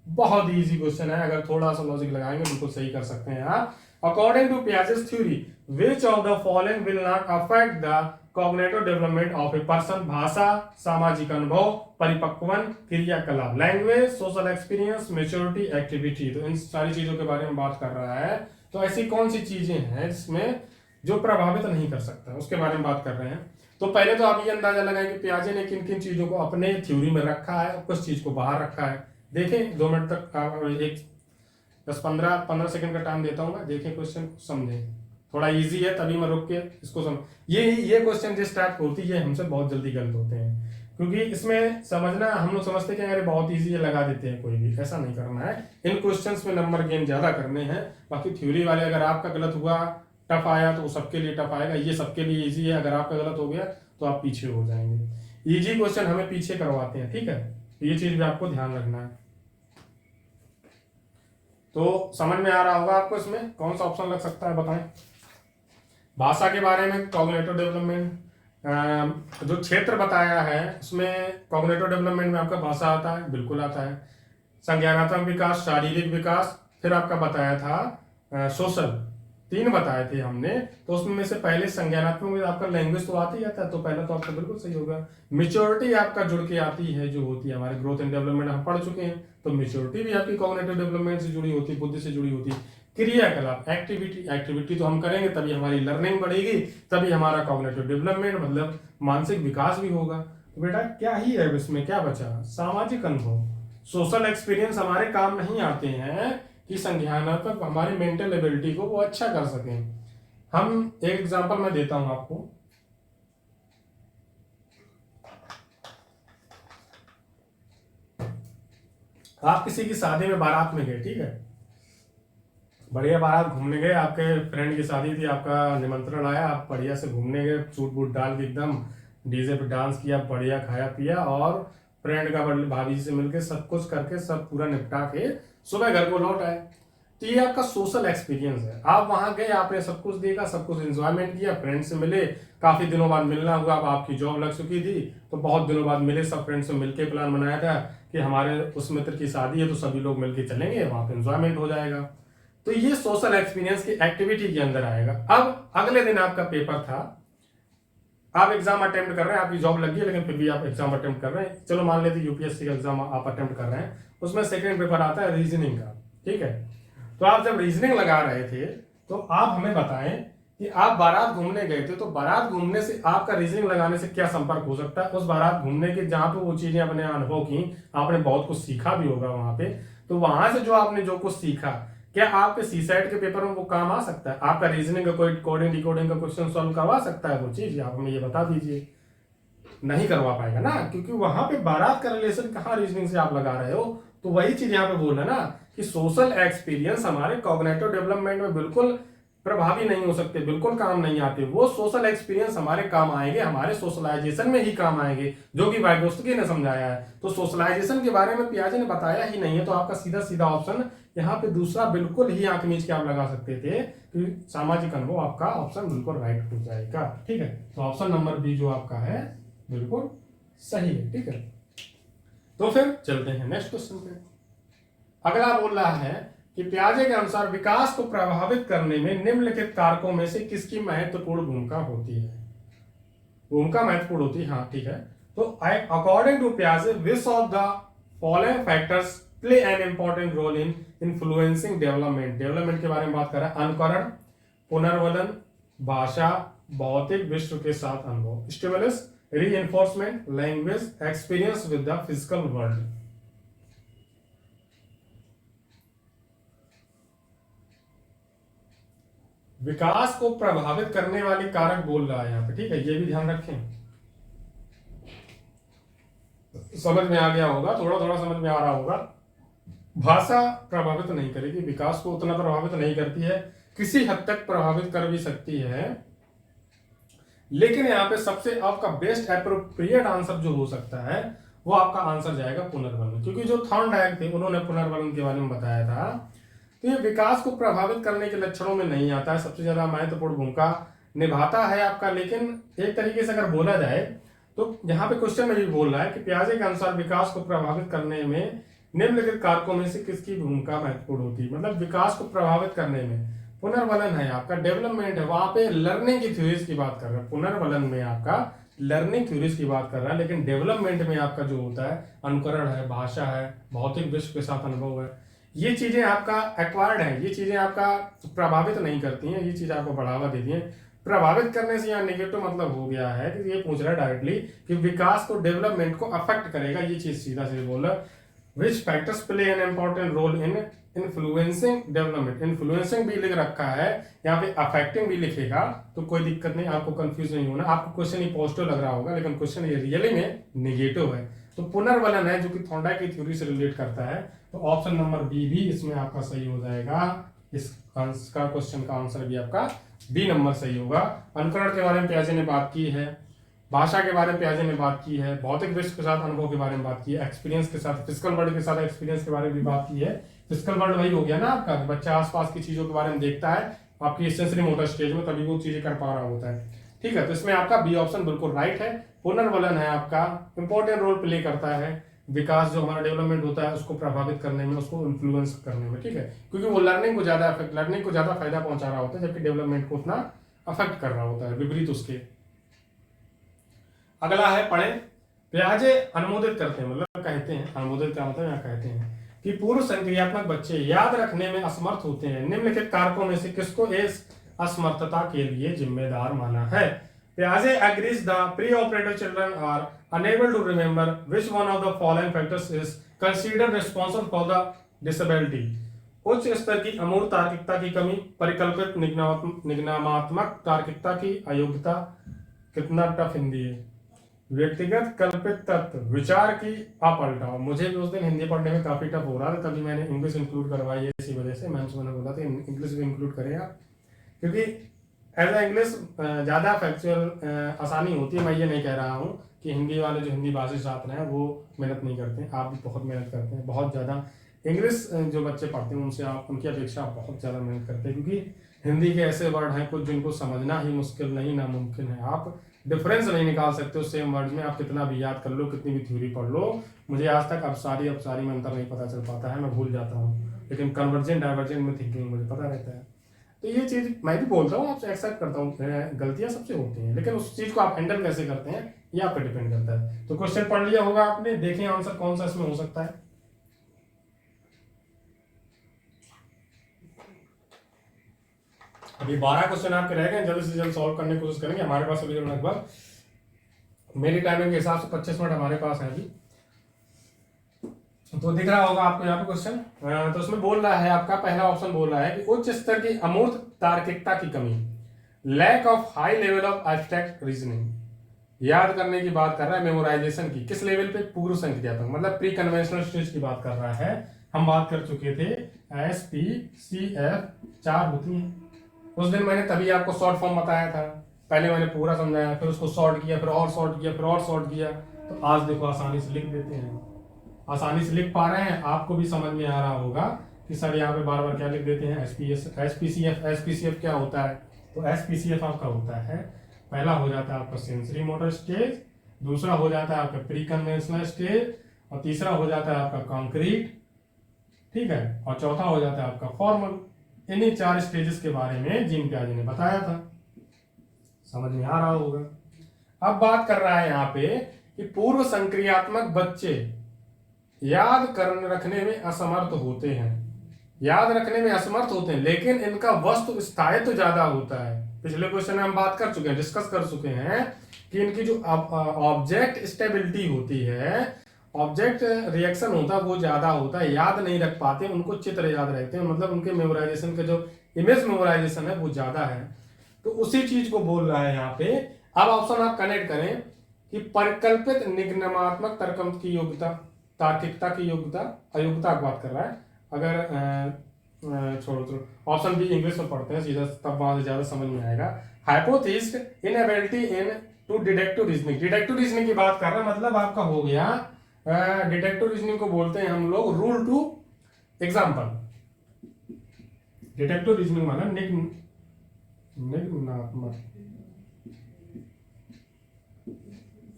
बहुत इजी क्वेश्चन है, अगर थोड़ा सा लॉजिक लगाएंगे बिल्कुल सही कर सकते हैं आप। According to Piaget's theory which of the following will not affect the cognitive development of a person? भाषा, सामाजिक अनुभव, परिपक्वन, क्रियाकलाप, language, social experience, maturity, activity. तो इन सारी चीजों के बारे में बात कर रहा है। तो ऐसी कौन सी चीजें हैं जिसमें जो प्रभावित नहीं कर सकता, उसके बारे में बात कर रहे हैं। तो पहले तो आप ये अंदाजा लगाएं कि पियाजे ने किन किन चीजों को अपने थ्योरी में रखा है, कुछ चीज को बाहर रखा है। देखें 2 मिनट तक एक 10-15 सेकंड का टाइम देता हूं मैं, देखें क्वेश्चन समझें, थोड़ा इजी है तभी मैं रुक के इसको समझ। ये क्वेश्चन जिस टाइप होती है हमसे बहुत जल्दी गलत होते हैं, क्योंकि इसमें समझना हम लोग समझते हैं कि अरे बहुत इजी है लगा देते हैं, कोई भी ऐसा नहीं करना है। इन क्वेश्चंस में नंबर गेन ज्यादा करने हैं। बाकी थ्योरी वाले अगर आपका गलत हुआ, टफ आया तो सबके लिए टफ आएगा, ये सबके लिए इजी है। अगर आपका गलत हो गया तो आप पीछे हो जाएंगे। इजी क्वेश्चन हमें पीछे करवाते हैं, ठीक है, ये चीज भी आपको ध्यान रखना है। तो समझ में आ रहा होगा आपको इसमें कौन सा ऑप्शन लग सकता है, बताएं। भाषा के बारे में कॉग्निटिव डेवलपमेंट, जो क्षेत्र बताया है उसमें कॉग्निटिव डेवलपमेंट में आपका भाषा आता है, बिल्कुल आता है। संज्ञानात्मक विकास, शारीरिक विकास, फिर आपका बताया था सोशल, 3 बताए थे हमने। तो उसमें से पहले संज्ञानात्मक में आपका लैंग्वेज तो आती जाता है, तो पहला तो आपका बिल्कुल सही होगा। मेच्योरिटी आपका जुड़ के आती है, जो होती है हमारे ग्रोथ एंड डेवलपमेंट हम पढ़ चुके हैं, तो मेच्योरिटी भी आपकी कॉग्निटिव डेवलपमेंट से जुड़ी होती है, बुद्धि से जुड़ी होती है। क्रियाकलाप, एक्टिविटी तो हम करेंगे तभी हमारी लर्निंग बढ़ेगी, तभी हमारा कॉग्निटिव डेवलपमेंट मतलब मानसिक विकास भी होगा। तो बेटा क्या ही है इसमें, क्या बचा? सामाजिक अनुभव, सोशल एक्सपीरियंस हमारे काम नहीं आते हैं कि संज्ञानात्मक हमारी मेंटल एबिलिटी को वो अच्छा कर सकें। हम एक एग्जांपल मैं देता हूं आपको। आप किसी की शादी में बारात में गए, ठीक है, बढ़िया बारात घूमने गए, आपके फ्रेंड की शादी थी, आपका निमंत्रण आया, आप बढ़िया से घूमने गए, सूट बूट डाल के एकदम डीजे पे डांस किया, बढ़िया खाया पिया और फ्रेंड का भाभी जी से मिलके सब कुछ करके सब पूरा निपटा के सुबह घर को लौट आए। तो ये आपका सोशल एक्सपीरियंस है। आप वहां गए, आपने सब कुछ देखा, सब कुछ एंजॉयमेंट किया, फ्रेंड से मिले, काफी दिनों बाद मिलना हुआ, अब आपकी जॉब लग चुकी थी तो बहुत दिनों बाद मिले, सब फ्रेंड से मिलके प्लान बनाया था कि हमारे उस मित्र की शादी है तो सभी लोग मिलके चलेंगे, वहां पे एंजॉयमेंट हो जाएगा। तो ये सोशल एक्सपीरियंस की एक्टिविटी के अंदर आएगा। अब अगले दिन आपका पेपर था, आप एग्जाम अटेम्प्ट कर रहे हैं, आपकी जॉब लगी है लेकिन फिर भी आप एग्जाम अटेम्प्ट कर रहे हैं। चलो मान लेते यूपीएससी का एग्जाम आप अटेम्प्ट कर रहे हैं, उसमें सेकंड पेपर आता है रीजनिंग का, ठीक है। तो आप जब रीजनिंग लगा रहे थे तो आप हमें बताएं कि आप बारात घूमने गए थे, तो बारात घूमने से आपका रीजनिंग लगाने से क्या संपर्क हो सकता है? उस बारात घूमने के जहां पे वो चीजें अपने अनुभव की, आपने बहुत कुछ सीखा भी होगा वहां पे, तो वहां से जो आपने जो कुछ सीखा क्या आपके सीसाइड के पेपर में वो काम आ सकता है? आपका रीजनिंग का कोई कोडिंग डिकोडिंग का क्वेश्चन सॉल्व करवा सकता है वो चीज? आप हमें ये बता दीजिए। नहीं करवा पाएगा ना, क्योंकि वहां पे बारात का रिलेशन कहाँ रीजनिंग से आप लगा रहे हो। तो वही चीज यहाँ पे बोल रहे ना कि सोशल एक्सपीरियंस हमारे कॉग्निटिव डेवलपमेंट में बिल्कुल प्रभावी नहीं हो सकते, बिल्कुल काम नहीं आते। वो सोशल एक्सपीरियंस हमारे काम आएंगे, हमारे सोशलाइजेशन में ही काम आएंगे, जो कि वाइगोत्स्की ने समझाया है। तो सोशलाइजेशन के बारे में पियाजे ने बताया ही नहीं है, तो आपका सीधा सीधा ऑप्शन यहाँ पे दूसरा बिल्कुल ही आंख मीच के आप लगा सकते थे कि सामाजिक अनुभव, आपका ऑप्शन बिल्कुल राइट हो जाएगा, ठीक है। तो ऑप्शन नंबर बी जो आपका है बिल्कुल सही है, ठीक है। तो फिर चलते हैं नेक्स्ट क्वेश्चन पे। अगला बोल रहा है कि पियाजे के अनुसार विकास को प्रभावित करने में निम्नलिखित कारकों में से किसकी महत्वपूर्ण भूमिका होती है? भूमिका महत्वपूर्ण होती है, हाँ ठीक है। तो अकॉर्डिंग टू पियाजे which of the following factors play an important role in influencing development. Development के बारे में बात कर रहा है। अनुकरण, पुनर्वलन, भाषा, भौतिक विश्व के साथ अनुभव, stimulus, reinforcement, language, experience with the physical world. विकास को प्रभावित करने वाली कारक बोल रहा है यहाँ पे, ठीक है, ये भी ध्यान रखें। समझ में आ गया होगा, थोड़ा थोड़ा समझ में आ रहा होगा। भाषा प्रभावित नहीं करेगी, विकास को उतना प्रभावित नहीं करती है, किसी हद तक प्रभावित कर भी सकती है, लेकिन यहाँ पे सबसे आपका बेस्ट एप्रोप्रिएट आंसर जो हो सकता है वो आपका आंसर जाएगा पुनर्वलन, क्योंकि जो थॉर्नडाइक थे उन्होंने पुनर्वलन के बारे में बताया था। तो ये विकास को प्रभावित करने के लक्षणों में नहीं आता है, सबसे ज्यादा महत्वपूर्ण भूमिका निभाता है आपका। लेकिन एक तरीके से अगर बोला जाए तो यहाँ पे क्वेश्चन में भी बोल रहा है कि पियाजे के अनुसार विकास को प्रभावित करने में निम्नलिखित कारकों में से किसकी भूमिका महत्वपूर्ण होती है। मतलब विकास को प्रभावित करने में पुनर्वलन है आपका, डेवलपमेंट है, वहां पे लर्निंग की थ्योरीज की बात कर रहा है। पुनर्वलन में आपका लर्निंग थ्योरीज की बात कर रहा है, लेकिन डेवलपमेंट में आपका जो होता है अनुकरण है, भाषा है, भौतिक विश्व के साथ अनुभव है, ये चीजें आपका एक्वायर्ड है, ये चीजें आपका प्रभावित नहीं करती हैं, ये चीज आपको बढ़ावा देती हैं। प्रभावित करने से यहाँ नेगेटिव मतलब हो गया है कि ये पूछ रहा है डायरेक्टली कि विकास को, डेवलपमेंट को अफेक्ट करेगा, ये चीज सीधा से बोल रहा है। Which factors play an important role in influencing development. Influencing भी लिख रखा है यहाँ पे, अफेक्टिंग भी लिखेगा, तो कोई दिक्कत नहीं, आपको कंफ्यूज नहीं होना। आपको क्वेश्चन ही पॉजिटिव लग रहा होगा, लेकिन क्वेश्चन ये रियली में निगेटिव है। तो पुनर्वलन है जो कि थॉर्नडाइक की थ्योरी से रिलेट करता है, तो ऑप्शन नंबर बी भी इसमें आपका सही हो जाएगा। इस का क्वेश्चन का आंसर भी आपका बी नंबर सही होगा। अनुकरण के बारे में पियाजे ने बात की है, भाषा के बारे में पियाजे ने बात की है, भौतिक विश्व के साथ अनुभव के बारे में बात की है, एक्सपीरियंस के साथ, फिजिकल वर्ल्ड के साथ एक्सपीरियंस के बारे में भी बात की है। फिजिकल वर्ल्ड वही हो गया ना आपका, बच्चा आसपास की चीजों के बारे में देखता है आपकी सेंसरी मोटर स्टेज में, तभी वो चीजें कर पा रहा होता है। ठीक है, तो इसमें आपका बी ऑप्शन बिल्कुल राइट है। पुनर्वलन है आपका, इंपॉर्टेंट रोल प्ले करता है विकास जो हमारा डेवलपमेंट होता है उसको प्रभावित करने में, उसको इन्फ्लुएंस करने में। ठीक है, क्योंकि वो लर्निंग को ज्यादा फायदा पहुंचा रहा होता है, जबकि डेवलपमेंट को उतना अफेक्ट कर रहा होता है, विपरीत उसके। अगला है पढ़े। पियाजे अनुमोदित करते हैं, मतलब कहते हैं, अनुमोदित का मतलब यहाँ कहते हैं कि पूर्व संक्रियात्मक बच्चे याद रखने में असमर्थ होते हैं। निम्नलिखित कारकों में से किसको इस असमर्थता के लिए जिम्मेदार माना है? Piaget agrees the pre-operative children are unable to remember which one of the following factors is considered responsible for the disability. उच्च स्तर की अमूर्त तार्किकता की कमी, परिकल्पित निगमनात्मक तार्किकता की अयोग्यता, कितना टफ हिंदी है, व्यक्तिगत कल्पित तत्व, विचार की अपलटाव। मुझे भी उस दिन हिंदी पढ़ने में काफी टफ हो रहा था, तभी मैंने इंग्लिश इंक्लूड करवाई है, इसी वजह से मैम से मैंने बोला था इंग्लिश भी इंक्लूड करें आप, क्योंकि एज इंग्लिश ज़्यादा फैक्चुअल आसानी होती है। मैं ये नहीं कह रहा हूँ कि हिंदी वाले जो हिंदी भाषी छात्र हैं वो मेहनत नहीं करते हैं, आप भी बहुत मेहनत करते हैं, बहुत ज़्यादा। इंग्लिश जो बच्चे पढ़ते हैं उनसे आप, उनकी अपेक्षा बहुत ज़्यादा मेहनत करते हैं, क्योंकि हिंदी के ऐसे वर्ड हैं कुछ जिनको समझना ही मुश्किल नहीं नामुमकिन है। आप डिफरेंस नहीं निकाल सकते हो सेम वर्ड में, आप कितना भी याद कर लो, कितनी भी थ्योरी पढ़ लो। मुझे आज तक अपसारी में अंतर नहीं पता चल पाता है, मैं भूल जाता हूँ, लेकिन कन्वर्जेंट डाइवर्जेंट में थिंकिंग मुझे पता रहता है। तो ये चीज मैं भी बोलता हूँ, आपसे एक्सेप्ट करता हूँ, गलतियां सबसे होती हैं, लेकिन उस चीज को आप हैंडल कैसे करते हैं ये आप पे डिपेंड करता है। तो क्वेश्चन पढ़ लिया होगा आपने, देखें आंसर कौन सा इसमें हो सकता है। अभी 12 क्वेश्चन आपके रह गए, जल्द से जल्द सॉल्व करने की कोशिश करेंगे। हमारे पास अभी लगभग मेरी टाइमिंग के हिसाब से 25 मिनट हमारे पास है अभी। तो दिख रहा होगा आपको यहाँ पे क्वेश्चन, तो उसमें बोल रहा है आपका पहला ऑप्शन बोल रहा है कि उच्च स्तर की अमूर्त तार्किकता की कमी, lack of high level of abstract reasoning. याद करने की बात कर रहा है, मेमोराइजेशन की, किस लेवल पे? पूर्व संक्रियात्मक, मतलब प्री कन्वेंशनल स्टेज की बात कर रहा है। हम बात कर चुके थे SPCF 4 होती है। उस दिन मैंने तभी आपको शॉर्ट फॉर्म बताया था, पहले मैंने पूरा समझाया, फिर उसको शॉर्ट किया, फिर और शॉर्ट किया, फिर और शॉर्ट किया। तो आज देखो आसानी से लिख देते हैं, आसानी से लिख पा रहे हैं, आपको भी समझ में आ रहा होगा कि सर यहाँ पे बार बार क्या लिख देते हैं, SPCF क्या होता है? तो SPCF आपका होता है, पहला हो जाता है आपका सेंसरी मोटर स्टेज, दूसरा हो जाता है आपका प्री कन्वेंशनल स्टेज, और तीसरा हो जाता है आपका कॉन्क्रीट, ठीक है, और चौथा हो जाता है आपका फॉर्मल। इन्हीं 4 स्टेजेस के बारे में जीन पियाजे ने बताया था। समझ में आ रहा होगा। अब बात कर रहा है यहाँ पे कि पूर्व संक्रियात्मक बच्चे याद करने रखने में असमर्थ होते हैं, याद रखने में असमर्थ होते हैं, लेकिन इनका वस्तु स्थायित्व तो ज्यादा होता है। पिछले क्वेश्चन में हम बात कर चुके हैं, डिस्कस कर चुके हैं कि इनकी जो ऑब्जेक्ट स्टेबिलिटी होती है, ऑब्जेक्ट रिएक्शन होता है, वो ज्यादा होता है, याद नहीं रख पाते, उनको चित्र याद रहते हैं, मतलब उनके मेमोराइजेशन के जो इमेज मेमोराइजेशन है वो ज्यादा है। तो उसी चीज को बोल रहा है यहाँ पे। अब ऑप्शन आप कनेक्ट करें कि परिकल्पित निगमनात्मक तर्क की योग्यता, तार्किकता की योग्यता, अयोग्यता की बात कर रहा है। अगर छोड़ो ऑप्शन बी इंग्लिश में पढ़ते हैं सीधा, तब वहां से ज्यादा समझ में आएगा। Hypothesis inability in to deductive reasoning, deductive reasoning की बात कर रहा है, मतलब आपका हो गया डिडक्टिव रीजनिंग को बोलते हैं हम लोग rule to example. Deductive reasoning माना निगमनात्मक,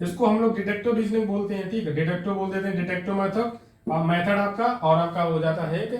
इसको हम लोग डिडक्टिव रीजनिंग बोलते हैं, ठीक है, डिडक्टिव बोल देते हैं, डिडक्टिव मेथड आपका, और आपका हो जाता है एक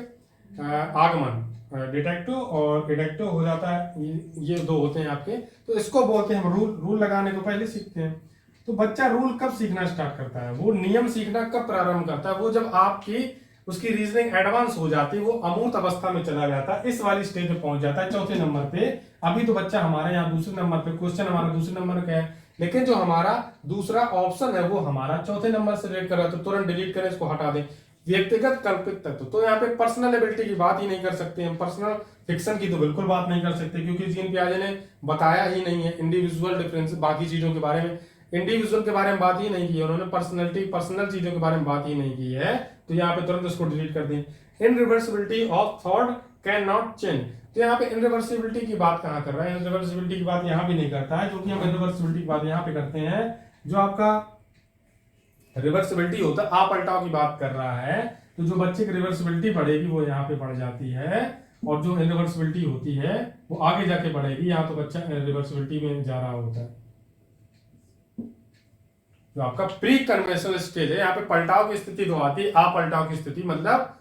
आगमन। डिडक्टिव और डिडक्टिव हो जाता है, ये दो होते हैं आपके। तो इसको बोलते हैं हम रूल। रूल लगाने को पहले सीखते हैं। तो बच्चा रूल कब सीखना स्टार्ट करता है, वो नियम सीखना कब प्रारंभ करता है, वो जब आपकी उसकी रीजनिंग एडवांस हो जाती है, वो अमूर्त अवस्था में चला जाता है, इस वाली स्टेज में पहुंच जाता है, चौथे नंबर पे। अभी तो बच्चा हमारे यहाँ दूसरे नंबर पे, क्वेश्चन हमारा दूसरे नंबर का है, लेकिन जो हमारा दूसरा ऑप्शन है वो हमारा चौथे नंबर से रिलेट कर रहा है, तो तुरंत डिलीट करें, इसको हटा दें। व्यक्तिगत कल्पित तत्व, तो यहाँ पे पर्सनल एबिलिटी की बात ही नहीं कर सकते हम, पर्सनल फिक्शन की तो बिल्कुल बात नहीं कर सकते, क्योंकि जीन पियाजे ने बताया ही नहीं है इंडिविजुअल डिफरेंस, बाकी चीजों के बारे में, इंडिविजुअल के बारे में बात ही नहीं की है उन्होंने, पर्सनैलिटी पर्सनल चीजों के बारे में बात ही नहीं की है, तो यहाँ पे तुरंत इसको डिलीट कर दें। Irreversibility of thought can not change, तो यहाँ पे इनरिवर्सिबिलिटी की बात कहाँ कर रहा है, इनरिवर्सिबिलिटी की बात यहाँ भी नहीं करता है, क्योंकि हम इनरिवर्सिबिलिटी की बात यहाँ पे करते हैं। जो आपका रिवर्सिबिलिटी होता है, आप पलटाव की बात कर रहा है, तो जो बच्चे की रिवर्सिबिलिटी बढ़ेगी वो यहाँ पे बढ़ जाती है, और जो इनरिवर्सिबिलिटी होती है वो आगे जाके बढ़ेगी, यहाँ तो बच्चा रिवर्सिबिलिटी में जा रहा होता है। जो आपका प्री कन्वेंशनल स्टेज है, यहाँ पे पलटाव की स्थिति तो आती है, अपलटाव की स्थिति, मतलब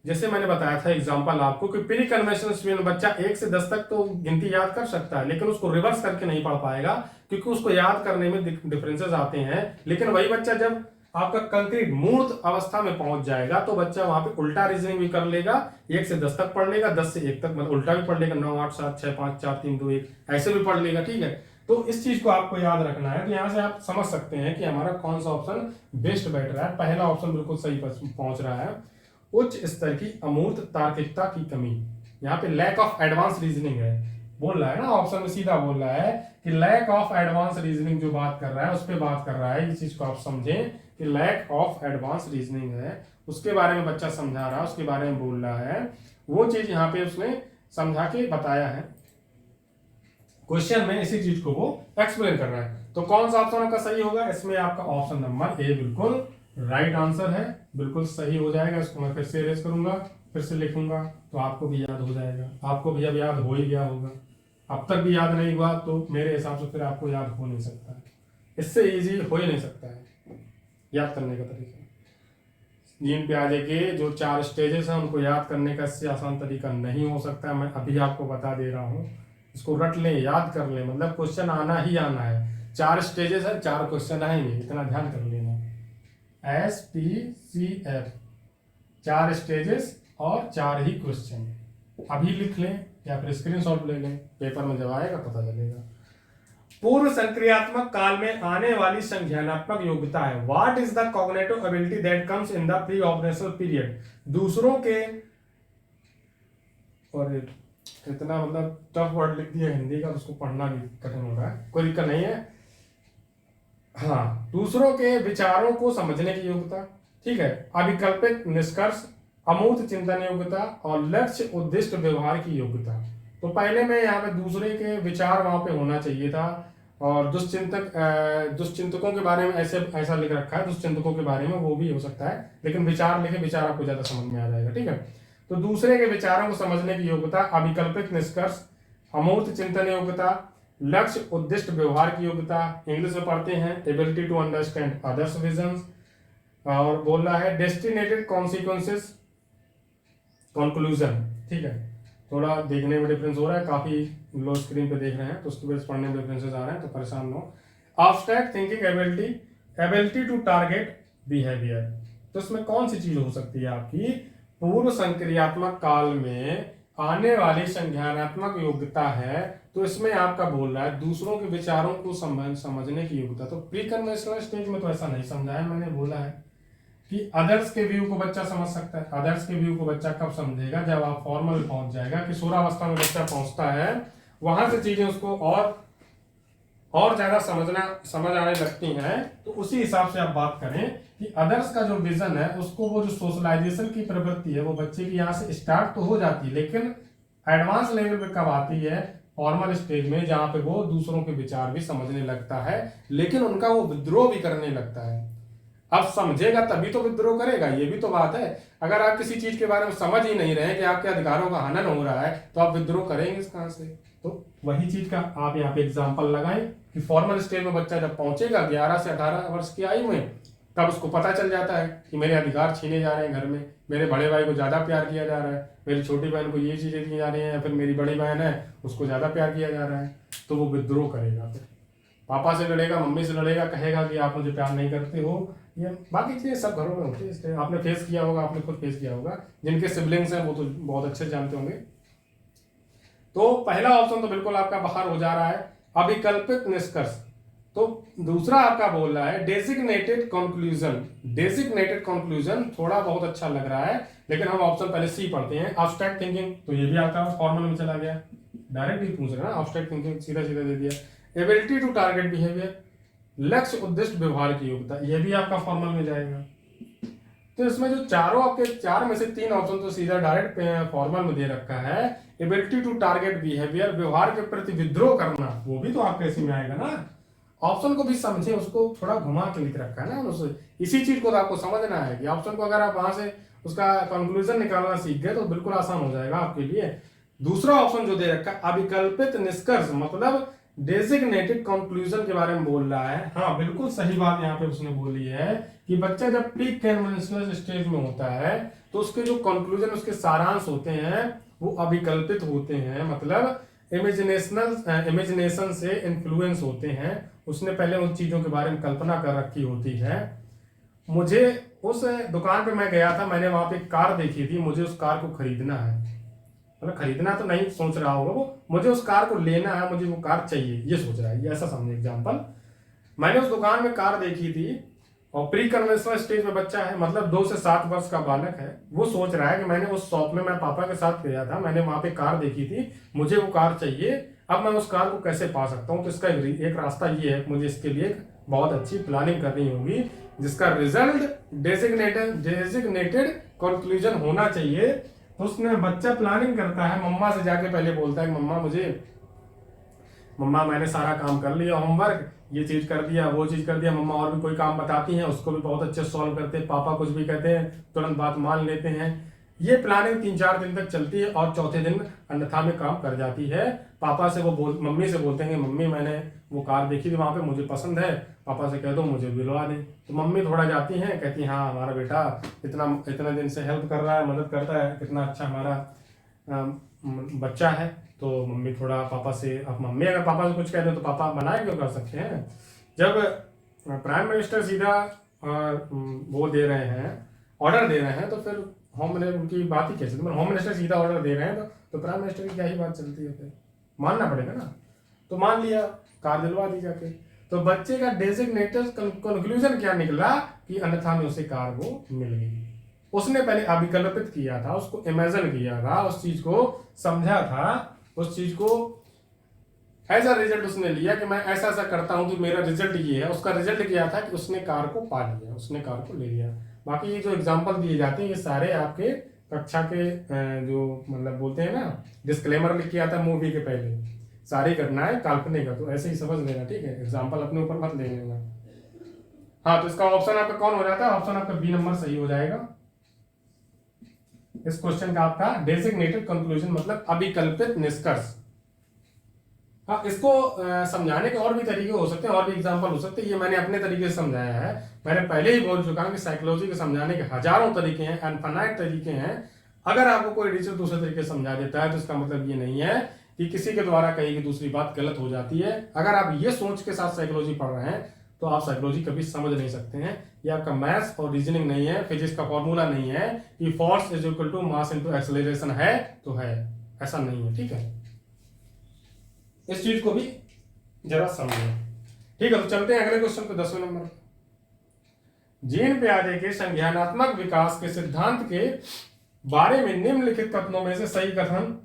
जैसे मैंने बताया था एग्जांपल आपको कि प्री कन्वेंशनल स्टेज में बच्चा 1 से 10 तक तो गिनती याद कर सकता है, लेकिन उसको रिवर्स करके नहीं पढ़ पाएगा, क्योंकि उसको याद करने में डिफरेंसेस आते हैं। लेकिन वही बच्चा जब आपका कंक्रीट मूर्त अवस्था में पहुंच जाएगा, तो बच्चा वहां पे उल्टा रीजनिंग भी कर लेगा, 1 से 10 तक पढ़ लेगा, 10 से 1 तक, मतलब उल्टा भी पढ़ लेगा, 9 8 7 6 5 4 3 2 1 ऐसे भी पढ़ लेगा, ठीक है। तो इस चीज को आपको याद रखना है। तो यहाँ से आप समझ सकते हैं कि हमारा कौन सा ऑप्शन बेस्ट बैठ रहा है। पहला ऑप्शन बिल्कुल सही पहुंच रहा है। उच्च स्तर की अमूर्त तार्किकता की कमी, यहाँ पे लैक ऑफ एडवांस रीजनिंग है, बोल रहा है ना ऑप्शन में, सीधा बोल रहा है कि लैक ऑफ एडवांस रीजनिंग जो बात कर रहा है उस पर बात कर रहा है। इस चीज को आप समझें कि लैक ऑफ एडवांस रीजनिंग है, उसके बारे में बच्चा समझा रहा है, उसके बारे में बोल रहा है, वो चीज यहाँ पे उसने समझा के बताया है क्वेश्चन में, इसी चीज को वो एक्सप्लेन कर रहा है। तो कौन सा ऑप्शन आपका सही होगा, इसमें आपका ऑप्शन नंबर ए बिल्कुल राइट आंसर है, बिल्कुल सही हो जाएगा। इसको मैं फिर से इरेज करूंगा, फिर से लिखूंगा, तो आपको भी याद हो जाएगा। आपको भी अब याद हो ही गया होगा, अब तक भी याद नहीं हुआ तो मेरे हिसाब से फिर आपको याद हो नहीं सकता है, इससे इजी हो ही नहीं सकता है याद करने का तरीका। जीन पियाजे के जो 4 स्टेजेस हैं उनको याद करने का इससे आसान तरीका नहीं हो सकता, मैं अभी आपको बता दे रहा हूँ। इसको रट लें, याद कर लें, मतलब क्वेश्चन आना ही आना है। 4 स्टेजेस है, 4 क्वेश्चन आएंगे, इतना ध्यान कर लेना। STCF 4 स्टेजेस और 4 ही क्वेश्चन, अभी लिख लें या फिर स्क्रीनशॉट ले लें, पेपर में जब आएगा पता चलेगा। पूर्व संक्रियात्मक काल में आने वाली संज्ञानात्मक योग्यता है। What is the cognitive ability that comes in the pre operational period, दूसरों के, और इतना मतलब टफ वर्ड लिख दिया हिंदी का, उसको पढ़ना भी कठिन हो रहा है, कोई दिक्कत नहीं है। हाँ, दूसरों के विचारों को समझने की योग्यता, ठीक है, अभिकल्पित निष्कर्ष, अमूर्त चिंतन योग्यता और लक्ष्य उद्दिष्ट व्यवहार की योग्यता। तो पहले में यहाँ पे दूसरे के विचार वहां पे होना चाहिए था, और दुष्चिंतकों के बारे में ऐसा लिख रखा है, दुष्चिंतकों के बारे में वो भी हो सकता है, लेकिन विचार लिखे, विचार आपको ज्यादा समझ में आ जाएगा, ठीक है। तो दूसरे के विचारों को समझने की योग्यता, अभिकल्पित निष्कर्ष, अमूर्त चिंतन योग्यता, लक्ष्य उद्दिष्ट व्यवहार की योग्यता, इंग्लिश में पढ़ते हैं ability to understand others visions, और बोल रहा है डेस्टिनेटेड कॉन्सिक्वेंसेस, कंक्लूजन, ठीक है। थोड़ा देखने में डिफरेंस हो रहा है, काफी लो स्क्रीन पे देख रहे हैं तो उसकी वजह से पढ़ने में डिफरेंसेस आ रहे हैं, तो परेशान ना हो। Abstract thinking ability, ability to target behaviour, तो इसमें कौन सी चीज हो सकती है आपकी? पूर्व संक्रियात्मक काल में आने वाली संज्ञानात्मक योग्यता है, तो इसमें आपका बोल रहा है दूसरों के विचारों को समझने की योग्यता। तो प्री कन्वेंशनल स्टेज में तो ऐसा नहीं समझा है, मैंने बोला है कि अदर्स के व्यू को बच्चा समझ सकता है। अदर्स के व्यू को बच्चा कब समझेगा? जब आप फॉर्मल पहुंच जाएगा, किशोरावस्था में बच्चा पहुंचता है, वहां से चीजें उसको और ज्यादा समझ आने लगती हैं, तो उसी हिसाब से आप बात करें कि अदर्स का जो विजन है उसको, वो जो सोशलाइजेशन की प्रवृत्ति है वो बच्चे की यहाँ से स्टार्ट तो हो जाती है, लेकिन एडवांस लेवल पे कब आती है? फॉर्मल स्टेज में, जहां पे वो दूसरों के विचार भी समझने लगता है, लेकिन उनका वो विद्रोह भी करने लगता है। अब समझेगा तभी तो विद्रोह करेगा, ये भी तो बात है। अगर आप किसी चीज के बारे में समझ ही नहीं रहे कि आपके अधिकारों का हनन हो रहा है, तो आप विद्रोह करेंगे कहां से? तो वही चीज का आप यहाँ पे एग्जाम्पल लगाएं कि फॉर्मल स्टेज में बच्चा जब पहुंचेगा 11 से 18 वर्ष की आयु में, तब उसको पता चल जाता है कि मेरे अधिकार छीने जा रहे हैं घर में, मेरे बड़े भाई को ज्यादा प्यार किया जा रहा है, मेरी छोटी बहन को ये चीजें दी जा रही हैं, फिर मेरी बड़ी बहन है उसको ज्यादा प्यार किया जा रहा है, तो वो विद्रोह करेगा। फिर पापा से लड़ेगा, मम्मी से लड़ेगा, कहेगा कि आप मुझे प्यार नहीं करते हो। ये बाकी चीजें सब घरों में होती है, इसलिए आपने फेस किया होगा, आपने खुद फेस किया होगा, जिनके सिबलिंग्स हैं वो तो बहुत अच्छे जानते होंगे। तो पहला ऑप्शन तो बिल्कुल आपका बाहर हो जा रहा है, अभिकल्पित निष्कर्ष। तो दूसरा आपका बोल रहा है डेजिग्नेटेड कंक्लूजन। डेजिग्नेटेड कंक्लूजन थोड़ा बहुत अच्छा लग रहा है, लेकिन हम ऑप्शन पहले सी पढ़ते हैं, एब्स्ट्रैक्ट थिंकिंग। तो ये भी आपका फॉर्मल में चला गया, डायरेक्ट ही पूछ रहा है ना, एब्स्ट्रैक्ट थिंकिंग सीधा सीधा दे दिया। एबिलिटी टू टारगेट बिहेवियर, लक्ष्य उद्दिष्ट व्यवहार की योग्यता, यह भी आपका फॉर्मल में जाएगा। तो इसमें जो चारों आपके, चार में से तीन ऑप्शन तो सीधा डायरेक्ट फॉर्मल में दे रखा है। एबिलिटी टू टारगेट बिहेवियर, व्यवहार के प्रति विद्रोह करना, वो भी तो आपके इसी में आएगा ना। ऑप्शन को भी समझे, उसको थोड़ा घुमा के लिख रखा है ना, उससे इसी चीज को तो आपको समझना है कि ऑप्शन को अगर आप वहां से उसका कंक्लूजन निकालना सीख गए तो बिल्कुल आसान हो जाएगा आपके लिए। दूसरा ऑप्शन जो दे रखा है अविकल्पित निष्कर्ष, मतलब डेजिग्नेटेड कंक्लूजन के बारे में बोल रहा है। हाँ बिल्कुल सही बात यहाँ पे उसने बोली है कि बच्चा जब प्री कन्वेंशनल स्टेज में होता है तो उसके जो कंक्लूजन, उसके सारांश होते हैं वो अविकल्पित होते हैं, मतलब इमेजिनेशन से इन्फ्लुएंस होते हैं। उसने पहले उन चीजों के बारे में कल्पना कर रखी होती है। मुझे उस दुकान पे मैं गया था, मैंने वहां पे कार देखी थी, मुझे उस कार को खरीदना है, मतलब खरीदना तो नहीं सोच रहा होगा वो, मुझे उस कार को लेना है, मुझे वो कार चाहिए, ये सोच रहा है, ये ऐसा समझे एग्जांपल। मैंने उस दुकान में कार देखी थी और प्री कन्वेंशनल स्टेज में बच्चा है, मतलब 2 से 7 वर्ष का बालक है, वो सोच रहा है कि मैंने उस शॉप में, मैं पापा के साथ गया था, मैंने वहां पे कार देखी थी, मुझे वो कार चाहिए, अब मैं उस कार को कैसे पा सकता हूँ? तो इसका एक रास्ता ये है, मुझे इसके लिए बहुत अच्छी प्लानिंग करनी होगी, जिसका रिजल्ट डेजिग्नेटेड कंक्लूजन होना चाहिए। तो उसने बच्चा प्लानिंग करता है, मम्मा से जाके पहले बोलता है मम्मा मैंने सारा काम कर लिया, होमवर्क, ये चीज कर दिया, वो चीज कर दिया। मम्मा और भी कोई काम बताती हैं, उसको भी बहुत अच्छे सॉल्व करते हैं, पापा कुछ भी कहते हैं तुरंत बात मान लेते हैं। ये प्लानिंग 3-4 दिन तक चलती है और चौथे दिन अन्यथा में काम कर जाती है। पापा से मम्मी से बोलते हैं मम्मी मैंने वो कार देखी थी वहां पे, मुझे पसंद है, पापा से कह दो मुझे दिलवा दे। तो मम्मी थोड़ा जाती हैं, कहती हैं हाँ हमारा बेटा इतना दिन से हेल्प कर रहा है, मदद करता है, कितना अच्छा हमारा बच्चा है। तो मम्मी थोड़ा पापा से, अब मम्मी अगर पापा से कुछ कह दे तो पापा मना क्यों कर सकते हैं? जब प्राइम मिनिस्टर सीधा वो दे रहे हैं, ऑर्डर दे रहे हैं, तो फिर होम मिनिस्टर उनकी बात ही कैसे, होम मिनिस्टर सीधा ऑर्डर दे रहे हैं तो प्राइम मिनिस्टर की क्या ही बात चलती है, फिर मानना पड़ेगा ना। तो मान लिया, कार दिलवा दी जाके। तो बच्चे का डेजिग्नेटेड कंक्लूजन क्या निकला कि अन्यथा में उसे कार वो मिल गई। उसने पहले अभिकल्पित किया था, उसको इमेजिन किया था, उस चीज को समझा था, उस चीज को ऐसा रिजल्ट उसने लिया कि मैं ऐसा ऐसा करता हूं तो मेरा रिजल्ट ये है। उसका रिजल्ट क्या था कि उसने कार को पा लिया, उसने कार को ले लिया। बाकी ये जो एग्जाम्पल दिए जाते हैं ये सारे आपके कक्षा के जो मतलब बोलते हैं ना, डिस्क्लेमर लिख के आता है मूवी के पहले, सारी घटनाएं काल्पनिक है, तो ऐसे ही समझ लेना, ठीक है, एग्जाम्पल अपने ऊपर मत ले लेना। हाँ तो इसका ऑप्शन आपका कौन हो जाता है? ऑप्शन आपका बी नंबर सही हो जाएगा। इस क्वेश्चन का आपका डेजिग्नेटेड कंक्लूजन मतलब अभिकल्पित निष्कर्ष। हाँ इसको समझाने के और भी तरीके हो सकते हैं, और भी एग्जांपल हो सकते हैं, ये मैंने अपने तरीके से समझाया है। मैंने पहले ही बोल चुका हूं कि साइकोलॉजी को समझाने के हजारों तरीके हैं, इनफाइनाइट तरीके हैं। अगर आपको कोई टीचर दूसरे तरीके से समझा देता है तो इसका मतलब ये नहीं है कि किसी के द्वारा कही गई दूसरी बात गलत हो जाती है। अगर आप ये सोच के साथ साइकोलॉजी पढ़ रहे हैं तो आप साइकोलॉजी कभी समझ नहीं सकते हैं। ये आपका मैथ्स और रीजनिंग नहीं है, फिजिक्स का फॉर्मूला नहीं है कि force is equal to mass into acceleration है तो है, ऐसा नहीं है। ठीक है, इस चीज को भी जरा समझें। ठीक है, तो चलते हैं अगले क्वेश्चन पे, 10वें नंबर। जीन पियाजे के संज्ञानात्मक विकास के सिद्धांत के बारे में निम्नलिखित कथनों में से सही कथन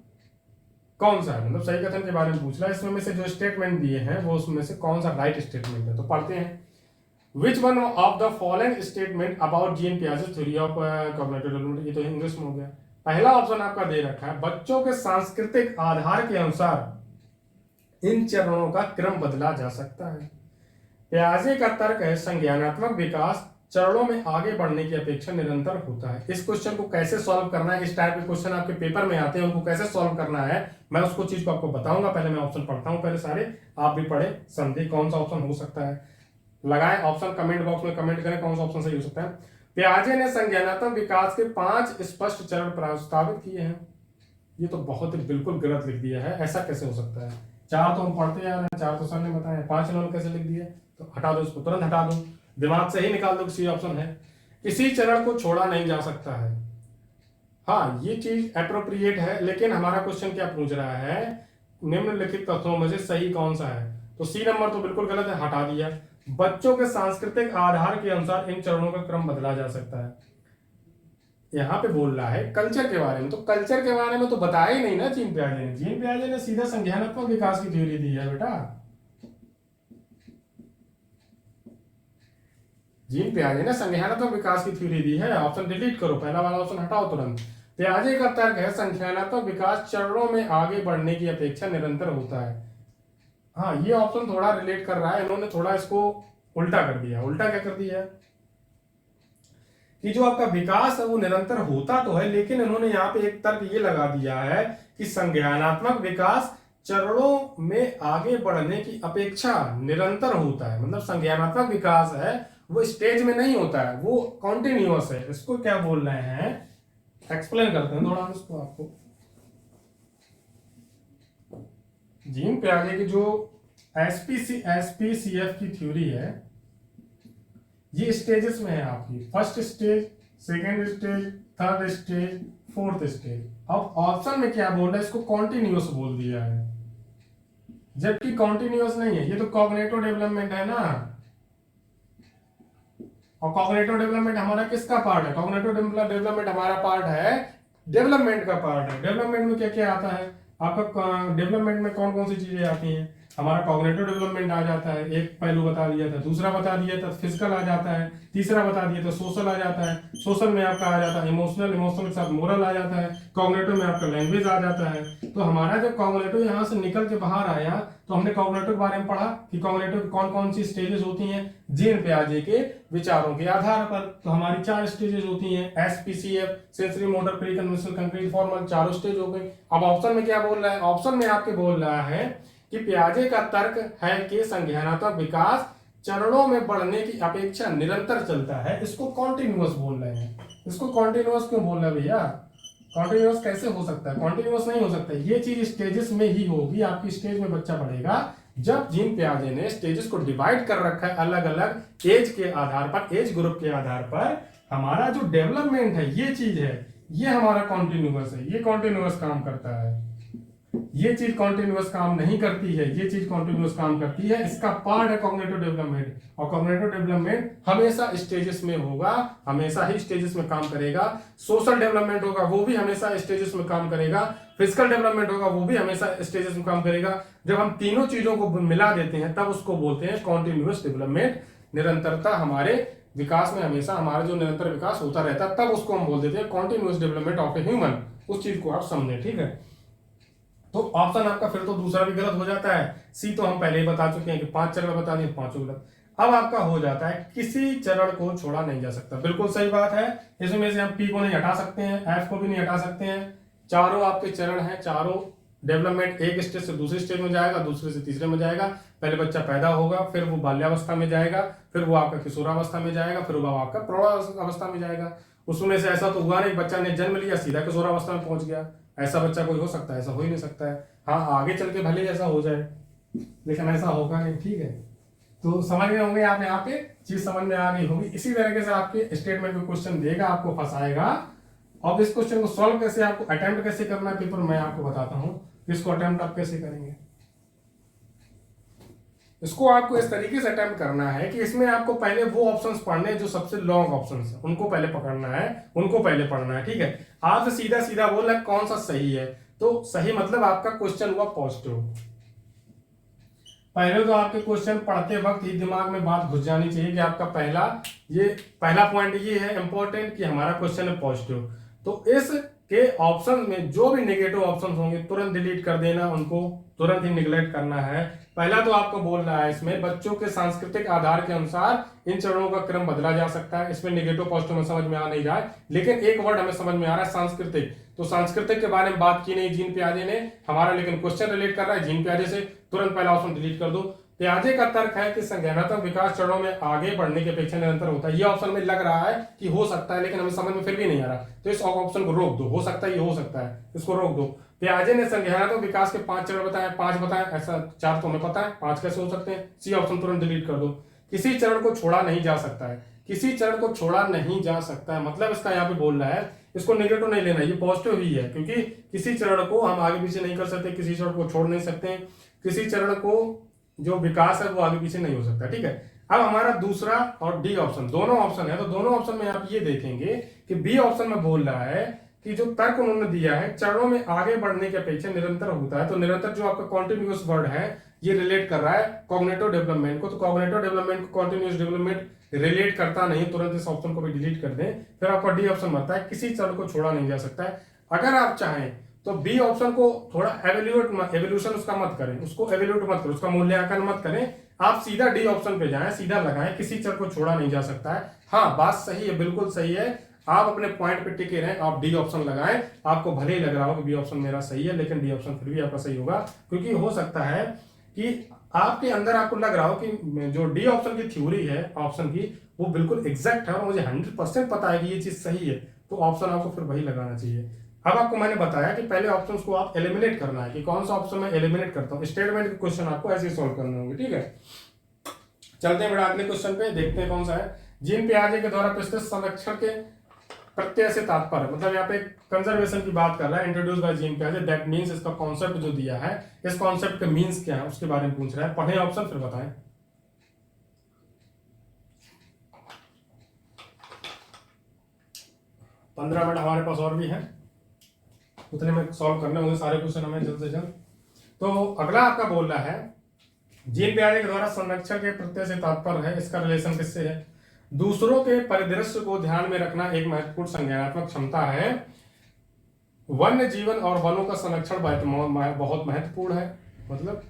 कौन सा है? मतलब सही कथन के बारे में पूछ रहा है। इसमें में से जो स्टेटमेंट दिए हैं वो उसमें से कौन सा राइट स्टेटमेंट है? तो पढ़ते हैं। Which one of the following statement about Jean पियाजे थ्योरी ऑफ कॉग्निटिव डेवलपमेंट, ये तो इंग्लिश में हो गया। पहला ऑप्शन आपका दे रखा है, बच्चों के सांस्कृतिक आधार के अनुसार इन चरणों का क्रम बदला जा सकता है। पियाजे का तर्क है संज्ञानात्मक विकास चरणों में आगे बढ़ने की अपेक्षा निरंतर होता है। इस क्वेश्चन को कैसे सॉल्व करना है, इस टाइप के क्वेश्चन आपके पेपर में आते हैं, उनको कैसे सॉल्व करना है मैं उसको चीज को आपको बताऊंगा। पहले मैं ऑप्शन पढ़ता हूं, पहले सारे आप भी पढ़े समझे कौन सा ऑप्शन हो सकता है। लगाएं ऑप्शन, कमेंट बॉक्स में कमेंट करें कौन सा ऑप्शन सही हो सकता है। पियाजे ने संज्ञानात्मक विकास के 5 स्पष्ट चरण प्रस्तावित किए हैं। ये तो बहुत ही बिल्कुल गलत लिख दिया है, ऐसा कैसे हो सकता है? 4 तो हम पढ़ते आ रहे हैं, 4 तो सर ने बताया, 5 इन्होंने कैसे लिख दिया? तो हटा दो इसको, तुरंत हटा दो, दिमाग से ही निकाल दो किसी ऑप्शन है। किसी चरण को छोड़ा नहीं जा सकता है। हाँ, ये चीज अप्रोप्रिएट है, लेकिन हमारा क्वेश्चन क्या पूछ रहा है, निम्नलिखित कथनों में से सही कौन सा है? तो सी नंबर तो बिल्कुल गलत है, हटा दिया। बच्चों के सांस्कृतिक आधार के अनुसार इन चरणों का क्रम बदला जा सकता है। यहाँ पे बोल रहा है कल्चर के बारे में, तो कल्चर के बारे में तो बताया ही नहीं ना जीन पियाजे ने। जीन पियाजे ने सीधा संज्ञानात्मक विकास की थ्योरी दी है बेटा। जीन पियाजे ने संज्ञानात्मक विकास की थ्योरी दी है। ऑप्शन डिलीट करो, पहला वाला ऑप्शन हटाओ तुरंत। पियाजे का तर्क है संज्ञानात्मक विकास चरणों में आगे बढ़ने की अपेक्षा निरंतर होता है। हाँ, ये ऑप्शन थोड़ा रिलेट कर रहा है, इन्होंने थोड़ा इसको उल्टा कर दिया। उल्टा क्या कर दिया कि जो आपका विकास है वो निरंतर होता तो है, लेकिन इन्होंने यहाँ पे एक तर्क ये लगा दिया है कि संज्ञानात्मक विकास चरणों में आगे बढ़ने की अपेक्षा निरंतर होता है। मतलब संज्ञानात्मक विकास है वो स्टेज में नहीं होता है, वो कॉन्टिन्यूअस है। इसको क्या बोल रहे हैं, एक्सप्लेन करते हैं थोड़ा इसको आपको। जीन पियाजे की जो एसपीसीएफ की थ्योरी है, ये स्टेजेस में है आपकी। First stage, second stage, third stage, fourth stage. अब ऑप्शन में क्या बोल रहा है, इसको कॉन्टिन्यूअस बोल दिया है, जबकि कॉन्टिन्यूअस नहीं है। ये तो कॉग्निटिव डेवलपमेंट है ना, और कॉग्निटिव डेवलपमेंट हमारा किसका पार्ट है? कॉग्निटिव डेवलपमेंट हमारा पार्ट है, डेवलपमेंट का पार्ट है। डेवलपमेंट में क्या क्या आता है आपका? डेवलपमेंट में कौन कौन सी चीजें आती हैं? हमारा कॉग्निटिव डेवलपमेंट आ जाता है, एक पहलू बता दिया था। दूसरा बता दिया था फिजिकल आ जाता है। तीसरा बता दिया था सोशल आ जाता है। सोशल में आपका आ जाता है इमोशनल, इमोशनल के साथ मोरल आ जाता है। कॉग्निटिव में आपका लैंग्वेज आ जाता है। तो हमारा जब कॉग्निटिव यहाँ से निकल के बाहर आया तो हमने कॉग्निटिव के बारे में पढ़ा कि कॉग्निटिव कौन कौन सी स्टेजेस होती हैं जीन पियाजे के विचारों के आधार पर। तो हमारी 4 स्टेजेस होती हैं, SPCF, sensory motor, pre conventional, concrete, formal, 4 stage हो गई। अब ऑप्शन में क्या बोल रहा है? ऑप्शन में आपके बोल रहा है कि पियाजे का तर्क है कि संज्ञानात्मक विकास चरणों में बढ़ने की अपेक्षा निरंतर चलता है। इसको कॉन्टिन्यूअस बोल रहे हैं। इसको कॉन्टिन्यूअस क्यों बोल रहे हैं भैया? कॉन्टिन्यूअस कैसे हो सकता है? कॉन्टिन्यूअस नहीं हो सकता। ये चीज स्टेजेस में ही होगी। आपकी स्टेज में बच्चा पढ़ेगा जब जीन पियाजे ने स्टेजेस को डिवाइड कर रखा है अलग अलग एज के आधार पर, एज ग्रुप के आधार पर। हमारा जो डेवलपमेंट है ये चीज है, ये हमारा कॉन्टिन्यूअस है, ये कॉन्टिन्यूअस काम करता है। ये चीज कॉन्टिन्यूअस काम नहीं करती है, ये चीज कॉन्टिन्यूअस काम करती है। इसका पार्ट है कॉग्निटिव डेवलपमेंट, और कॉग्निटिव डेवलपमेंट हमेशा स्टेजेस में होगा, हमेशा ही स्टेजेस में काम करेगा। सोशल डेवलपमेंट होगा वो भी हमेशा स्टेजेस में काम करेगा। फिजिकल डेवलपमेंट होगा वो भी हमेशा स्टेजेस में काम करेगा। जब हम तीनों चीजों को मिला देते हैं तब उसको बोलते हैं कॉन्टिन्यूअस डेवलपमेंट। निरंतरता हमारे विकास में, हमेशा हमारा जो निरंतर विकास होता रहता है, तब उसको हम बोल देते हैं continuous development of a human. उस चीज को आप समझें, ठीक है? तो ऑप्शन आपका फिर तो दूसरा भी गलत हो जाता है। सी तो हम पहले ही बता चुके हैं कि 5 चरण बता दिए, 5 गलत। अब आपका हो जाता है किसी चरण को छोड़ा नहीं जा सकता। बिल्कुल सही बात है। इसमें से हम पी को नहीं हटा सकते हैं, एफ को भी नहीं हटा सकते हैं। चारों आपके चरण हैं, चारों डेवलपमेंट एक स्टेज से दूसरे स्टेज में जाएगा, दूसरे से तीसरे में जाएगा। पहले बच्चा पैदा होगा, फिर वो बाल्यावस्था में जाएगा, फिर वो आपका किशोरावस्था में जाएगा, फिर वो आपका प्रौढ़ावस्था में जाएगा। उसमें से ऐसा तो हुआ नहीं बच्चा ने जन्म लिया सीधा किशोरावस्था में पहुंच गया, ऐसा बच्चा कोई हो सकता है? ऐसा हो ही नहीं सकता है। हाँ आगे चल के भले ही ऐसा हो जाए लेकिन ऐसा होगा नहीं, ठीक है। तो समझ गए होंगे आप, यहाँ पे चीज समझ में आ गई होगी। इसी तरीके से आपके स्टेटमेंट में क्वेश्चन देगा, आपको फंसाएगा। अब इस क्वेश्चन को सॉल्व कैसे, आपको अटेम्प्ट कैसे करना है पेपर, मैं आपको बताता हूँ। इसको अटेम्प्ट आप कैसे करेंगे। इसको आपको इस तरीके से अटेम्प्ट करना है कि इसमें आपको पहले वो ऑप्शंस पढ़ने हैं जो सबसे लॉन्ग ऑप्शंस है, उनको पहले पकड़ना है, उनको पहले पढ़ना है, ठीक है। आपसे सीधा सीधा बोल रहा है कौन सा सही है, तो सही मतलब आपका क्वेश्चन हुआ पॉजिटिव। पहले तो आपके क्वेश्चन पढ़ते वक्त ही दिमाग में बात घुस जानी चाहिए कि आपका पहला पॉइंट ये है इंपॉर्टेंट कि हमारा क्वेश्चन है पॉजिटिव। तो इस के ऑप्शन में जो भी नेगेटिव ऑप्शन होंगे तुरंत डिलीट कर देना, उनको तुरंत ही निगलेक्ट करना है। पहला तो आपको बोल रहा है इसमें बच्चों के सांस्कृतिक आधार के अनुसार इन चरणों का क्रम बदला जा सकता है। इसमें नेगेटिव पॉजिटिव में समझ में आ नहीं रहा है, लेकिन एक वर्ड हमें समझ में आ रहा है सांस्कृतिक। तो सांस्कृतिक के बारे में बात की नहीं जीन प्याजे ने हमारा, लेकिन क्वेश्चन रिलेट कर रहा है जीन प्याजे से, तुरंत पहला ऑप्शन डिलीट कर दो। प्याजे का तर्क है कि संज्ञानात्मक विकास चरणों में आगे बढ़ने की अपेक्षा निरंतर होता है। ये ऑप्शन में लग रहा है कि हो सकता है, लेकिन हमें समझ में फिर भी नहीं आ रहा, तो इस ऑप्शन को रोक दो। हो सकता है, ये हो सकता है, इसको रोक दो। प्याजे ने संज्ञानात्मक विकास के 5 चरण बताए, 5 बताए, ऐसा 4 तो हमें पता है, 5 कैसे हो सकते हैं। सी ऑप्शन तुरंत डिलीट कर दो। किसी चरण को छोड़ा नहीं जा सकता है, किसी चरण को छोड़ा नहीं जा सकता है मतलब इसका यहाँ पे बोल रहा है इसको नेगेटिव नहीं लेना, ये पॉजिटिव ही है, क्योंकि किसी चरण को हम आगे पीछे नहीं कर सकते, किसी चरण को छोड़ नहीं सकते, किसी चरण को जो विकास है वो आगे पीछे नहीं हो सकता, ठीक है। अब हमारा दूसरा और डी ऑप्शन, दोनों ऑप्शन है, तो दोनों ऑप्शन में आप ये देखेंगे कि बी ऑप्शन में बोल रहा है कि जो तर्क उन्होंने दिया है चरणों में आगे बढ़ने की अपेक्षा निरंतर होता है। तो निरंतर जो आपका कॉन्टिन्यूअस वर्ड है ये रिलेट कर रहा है कॉग्निटिव डेवलपमेंट को, तो कॉग्निटिव डेवलपमेंट को कॉन्टिन्यूअस डेवलपमेंट रिलेट करता नहीं, तुरंत इस ऑप्शन को भी डिलीट कर दें। फिर आपका डी ऑप्शन बनता है किसी चरण को छोड़ा नहीं जा सकता है। अगर आप चाहें तो बी ऑप्शन को थोड़ा एवोल्यूशन उसका मत करें, उसको एवोल्यूट मत करें, उसका मूल्यांकन मत करें, आप सीधा डी ऑप्शन पे जाएं, सीधा लगाएं किसी चर को छोड़ा नहीं जा सकता है। हाँ बात सही है, बिल्कुल सही है, आप अपने पॉइंट पे टिके रहें, आप डी ऑप्शन लगाएं। आपको भले ही लग रहा हो कि बी ऑप्शन मेरा सही है, लेकिन डी ऑप्शन फिर भी आपका सही होगा, क्योंकि हो सकता है कि आपके अंदर आपको लग रहा हो कि जो डी ऑप्शन की थ्योरी है ऑप्शन की वो बिल्कुल एग्जैक्ट है और मुझे 100% पता है कि ये चीज सही है, तो ऑप्शन आपको फिर वही लगाना चाहिए। अब आपको मैंने बताया कि पहले ऑप्शन को आप एलिमिनेट करना है कि कौन सा ऑप्शन मैं एलिमिनेट करता हूँ। स्टेटमेंट के क्वेश्चन आपको ऐसे सॉल्व करने होंगे, ठीक है। चलते हैं बड़ा अगले क्वेश्चन पे, देखते हैं कौन सा है। जीन पियाजे के द्वारा प्रस्तुत संरक्षण के प्रत्यय से तात्पर्य, मतलब यहाँ पे कंजर्वेशन की बात कर रहा है, इंट्रोड्यूस बाय जीन पियाजे, दैट मींस इसका कॉन्सेप्ट जो दिया है, इस कॉन्सेप्ट के मींस क्या है उसके बारे में पूछ रहा है। पढ़े ऑप्शन फिर बताएं। 15 मिनट हमारे पास और भी है, उतने में सॉल्व करने होंगे सारे क्वेश्चन हमें जल्द से जल्द। तो अगला आपका बोल रहा है जीन पियाजे के द्वारा संरक्षण के प्रत्यय से तात्पर्य है, इसका रिलेशन किससे है। दूसरों के परिदृश्य को ध्यान में रखना एक महत्वपूर्ण संज्ञानात्मक क्षमता है। वन्य जीवन और वनों का संरक्षण बहुत महत्वपूर्ण है, मतलब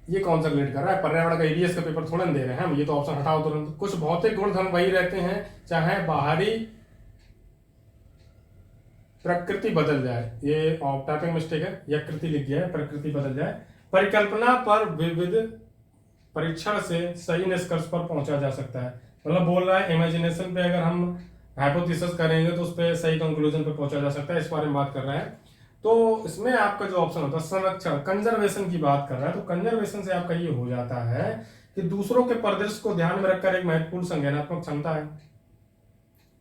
ये कौन सा रिलेट कर रहा है, पर्यावरण का ईवीएस का पेपर थोड़ा दे रहे हैं हम, ये तो ऑप्शन हटाओ तुरंत। कुछ भौतिक गुणधर्म वही रहते हैं चाहे बाहरी प्रकृति बदल जाए, ये टाइपिंग मिस्टेक है, या कृति लिख दिया है, प्रकृति बदल जाए। परिकल्पना पर विविध परीक्षण से सही निष्कर्ष पर पहुंचा जा सकता है, मतलब बोल रहा है इमेजिनेशन पे अगर हम हाइपोथेसिस करेंगे तो उस पर सही कंक्लूजन पे पहुंचा जा सकता है, इस बारे में बात कर रहा है। तो इसमें आपका जो ऑप्शन होता है संरक्षण, कंजर्वेशन की बात कर रहा है, तो कंजर्वेशन से आपका ये हो जाता है कि दूसरों के परिदृश्य को ध्यान में रखकर एक महत्वपूर्ण संज्ञानात्मक क्षमता है।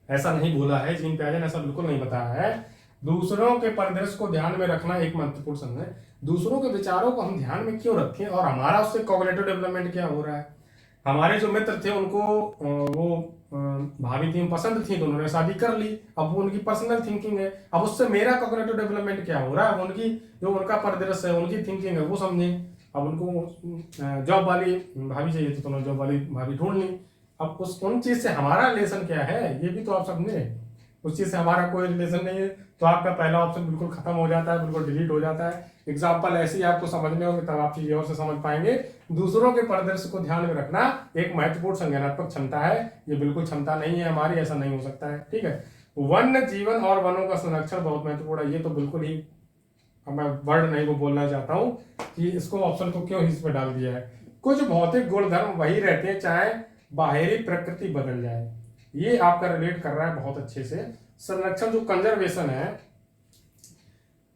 ऐसा नहीं बोला है जीन पियाजे ने, ऐसा बिल्कुल नहीं बताया है। दूसरों के परिदृश्य को ध्यान में रखना एक महत्वपूर्ण संज्ञा है। दूसरों के विचारों को हम ध्यान में क्यों रखें और हमारा उससे कॉग्निटिव डेवलपमेंट क्या हो रहा है। हमारे जो मित्र थे उनको वो भाभी थी, पसंद थी, तो उन्होंने शादी कर ली, अब वो उनकी पर्सनल थिंकिंग है, अब उससे मेरा कॉग्निटिव डेवलपमेंट क्या हो रहा है, उनकी जो उनका परिदृश्य है, उनकी थिंकिंग है वो समझें। अब उनको जॉब वाली भाभी चाहिए तो उन्होंने जॉब वाली भाभी ढूंढ ली, अब उन चीज से हमारा रिलेशन क्या है ये भी तो आप समझे, उस चीज से हमारा कोई रिलेशन नहीं है, तो आपका पहला ऑप्शन बिल्कुल खत्म हो जाता है, बिल्कुल डिलीट हो जाता है। एग्जाम्पल ऐसे ही आपको समझने होंगे तब आप चीजें और से समझ पाएंगे। दूसरों के परिदृश्य को ध्यान में रखना एक महत्वपूर्ण संज्ञानात्मक क्षमता है, ये बिल्कुल क्षमता नहीं है हमारी, ऐसा नहीं हो सकता है, ठीक है। वन्य जीवन और वनों का संरक्षण बहुत महत्वपूर्ण है, ये तो बिल्कुल ही मैं वर्ड नहीं को बोलना चाहता हूँ कि इसको ऑप्शन को क्यों इसमें डाल दिया है। कुछ भौतिक गुणधर्म वही रहते हैं चाहे बाहरी प्रकृति बदल जाए, ये आपका रिलेट कर रहा है बहुत अच्छे से। संरक्षण जो कंजर्वेशन है,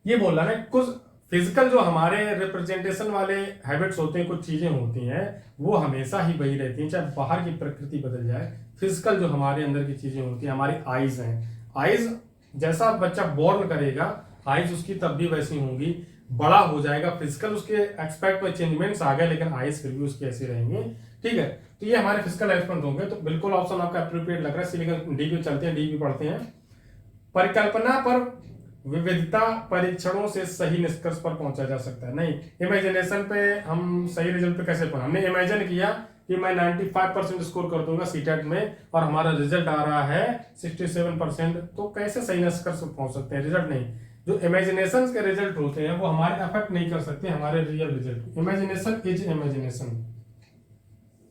ये बोल रहा है कुछ फिजिकल जो हमारे रिप्रेजेंटेशन वाले हैबिट्स होते हैं, कुछ चीजें होती हैं वो हमेशा ही वही रहती हैं, चाहे बाहर की प्रकृति बदल जाए। फिजिकल जो हमारे अंदर की चीजें होती हैं, हमारी आईज हैं, आईज जैसा बच्चा बॉर्न करेगा आईज उसकी तब भी वैसी होंगी, बड़ा हो जाएगा फिजिकल उसके एक्सपेक्ट में चेंजमेंट्स आ गए लेकिन आईज फिर भी उसके ऐसे रहेंगे। ठीक है, तो ये हमारे फिजिकल एस्पेक्ट होंगे। तो बिल्कुल ऑप्शन आपका अप्रोप्रिएट लग रहा है, इसलिए डी पे चलते हैं, डी पे पढ़ते हैं। परिकल्पना पर विविधता परीक्षणों से सही निष्कर्ष पर पहुंचा जा सकता है। नहीं, इमेजिनेशन पे हम सही रिजल्ट पे कैसे पहुंचे? हमने इमेजिन किया कि मैं 95% स्कोर कर दूंगा सीटेट में और हमारा रिजल्ट आ रहा है 67%, तो कैसे सही निष्कर्ष पर पहुंच सकते हैं? रिजल्ट नहीं, जो इमेजिनेशन के रिजल्ट होते हैं वो हमारे अफेक्ट नहीं कर सकते हमारे real result. Imagination is imagination,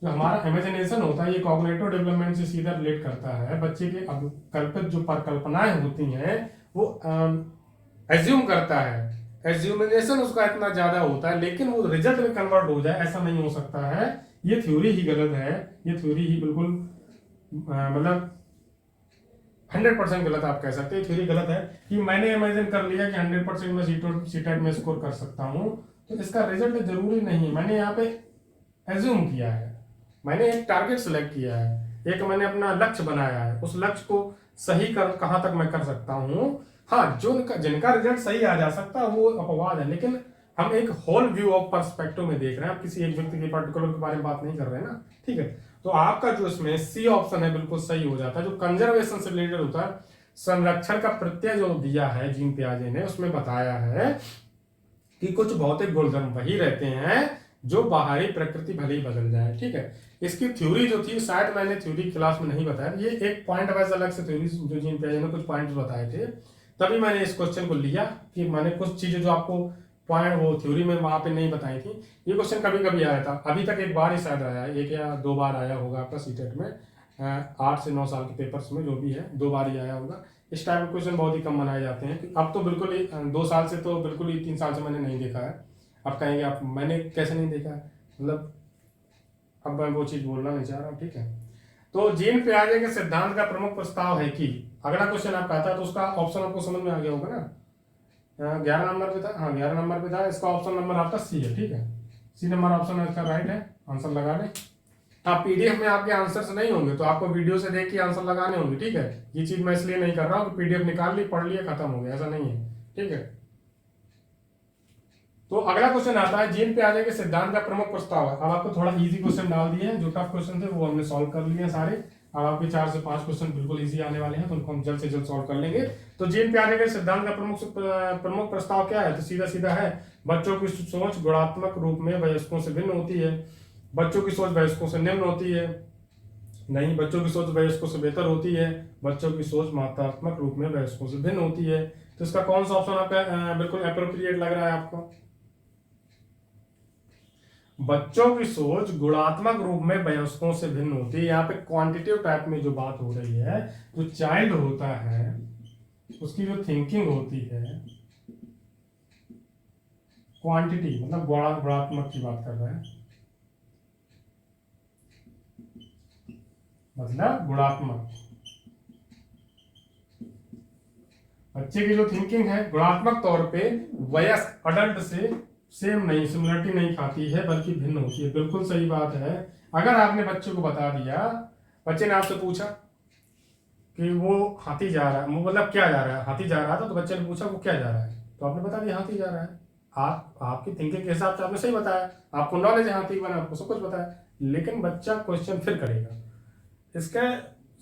जो हमारा इमेजिनेशन होता है ये कॉग्निटिव डेवलपमेंट से सीधा रिलेट करता है। बच्चे के अब कल्पित जो परिकल्पनाएं होती हैं वो एज्यूम करता है, एज्यूमिनेशन उसका इतना ज्यादा होता है, लेकिन वो रिजल्ट में कन्वर्ट हो जाए ऐसा नहीं हो सकता है। ये थ्योरी ही गलत है, ये थ्योरी ही बिल्कुल मतलब 100% गलत आप कह सकते हैं। थ्योरी गलत है कि मैंने इमेजिन कर लिया कि 100% में सीटेट में स्कोर कर सकता हूं, तो इसका रिजल्ट जरूरी नहीं है। मैंने यहाँ पे एज्यूम किया है, मैंने एक टारगेट सिलेक्ट किया है, एक मैंने अपना लक्ष्य बनाया है, उस लक्ष्य को सही कर कहां तक मैं कर सकता हूं। हाँ, जो जिनका रिजल्ट सही आ जा सकता है वो अपवाद है, लेकिन हम एक होल व्यू ऑफ पर्सपेक्टिव में देख रहे हैं, आप किसी एक व्यक्ति के पर्टिकुलर के बारे में बात नहीं कर रहे हैं ना। ठीक है, तो आपका जो इसमें सी ऑप्शन है बिल्कुल सही हो जाता है। जो कंजर्वेशन से रिलेटेड होता है, संरक्षण का प्रत्यय जो दिया है जीन पियाजे ने, उसमें बताया है कि कुछ भौतिक गुणधर्म वही रहते हैं जो बाहरी प्रकृति भले ही बदल जाए। ठीक है, इसकी थ्योरी जो थी शायद मैंने थ्योरी क्लास में नहीं बताया, ये एक पॉइंट वाइज अलग से थ्योरी जो जीन पियाजे ने कुछ पॉइंट्स बताए थे, तभी मैंने इस क्वेश्चन को लिया कि मैंने कुछ चीजें जो आपको पॉइंट वो थ्योरी में वहां पे नहीं बताई थी। ये क्वेश्चन कभी कभी आया था, अभी तक एक बार ही शायद आया है, एक या दो बार आया होगा आपका सीटेट में, 8 से 9 साल के पेपर्स में जो भी है 2 बार ही आया होगा। इस टाइप के क्वेश्चन बहुत ही कम बनाए जाते हैं। अब तो बिल्कुल ही 2 साल से तो बिल्कुल ही 3 साल से मैंने नहीं देखा है। अब कहेंगे आप मैंने कैसे नहीं देखा है, मतलब अब मैं वो चीज बोलना नहीं चाह रहा हूँ। ठीक है, तो जीन पियाजे के सिद्धांत का प्रमुख प्रस्ताव है कि, अगला क्वेश्चन आपका आता है तो उसका ऑप्शन आपको समझ में आ गया होगा ना। 11 नंबर पे था, हाँ 11 नंबर पे था, इसका ऑप्शन नंबर आपका सी है। ठीक है, सी नंबर ऑप्शन इसका राइट है, आंसर लगा लें। आप पीडीएफ में आपके आंसर्स नहीं होंगे तो आपको वीडियो से देख के आंसर लगाने होंगे। ठीक है, ये चीज मैं इसलिए नहीं कर रहा हूँ कि पीडीएफ निकाल ली पढ़ लिया खत्म हो गया, ऐसा नहीं है। ठीक है, तो अगला क्वेश्चन आता है जीन पियाजे के सिद्धांत का प्रमुख प्रस्ताव है। अब आपको थोड़ा इजी क्वेश्चन डाल दिए हैं, जो टफ क्वेश्चन थे वो हमने सॉल्व कर लिए हैं सारे। अब आपके 4 से 5 क्वेश्चन बिल्कुल इजी आने वाले हैं, तो उनको हम जल्द से जल्द सॉल्व कर लेंगे। तो जीन पियाजे के सिद्धांत का प्रमुख प्रस्ताव क्या है? तो सीधा सीधा है, बच्चों की सोच गुणात्मक रूप में वयस्कों से भिन्न होती है। बच्चों की सोच वयस्कों से निम्न होती है, नहीं, बच्चों की सोच वयस्कों से बेहतर होती है। बच्चों की सोच मात्रात्मक रूप में वयस्कों से भिन्न होती है। तो इसका कौन सा ऑप्शन आपका बिल्कुल अप्रोप्रिएट लग रहा है आपको? बच्चों की सोच गुणात्मक रूप में वयस्कों से भिन्न होती है। यहाँ पे क्वांटिटेटिव टाइप में जो बात हो रही है, जो चाइल्ड होता है उसकी जो थिंकिंग होती है, क्वांटिटी मतलब गुणात्मक की बात कर रहे हैं, मतलब गुणात्मक। बच्चे की जो थिंकिंग है गुणात्मक तौर पे वयस्क अडल्ट से सेम नहीं, सिमिलरिटी नहीं खाती है बल्कि भिन्न होती है। बिल्कुल सही बात है। अगर आपने बच्चे को बता दिया, बच्चे ने आपसे पूछा कि वो हाथी जा रहा है, मतलब क्या जा रहा है, हाथी जा रहा था, तो बच्चे ने पूछा वो क्या जा रहा है, तो आपने बता दिया हाथी जा रहा है। आपकी थिंकिंग के हिसाब से आपने सही बताया, आपको नॉलेज है हाथी बना, आपको सब कुछ बताया, लेकिन बच्चा क्वेश्चन फिर करेगा इसका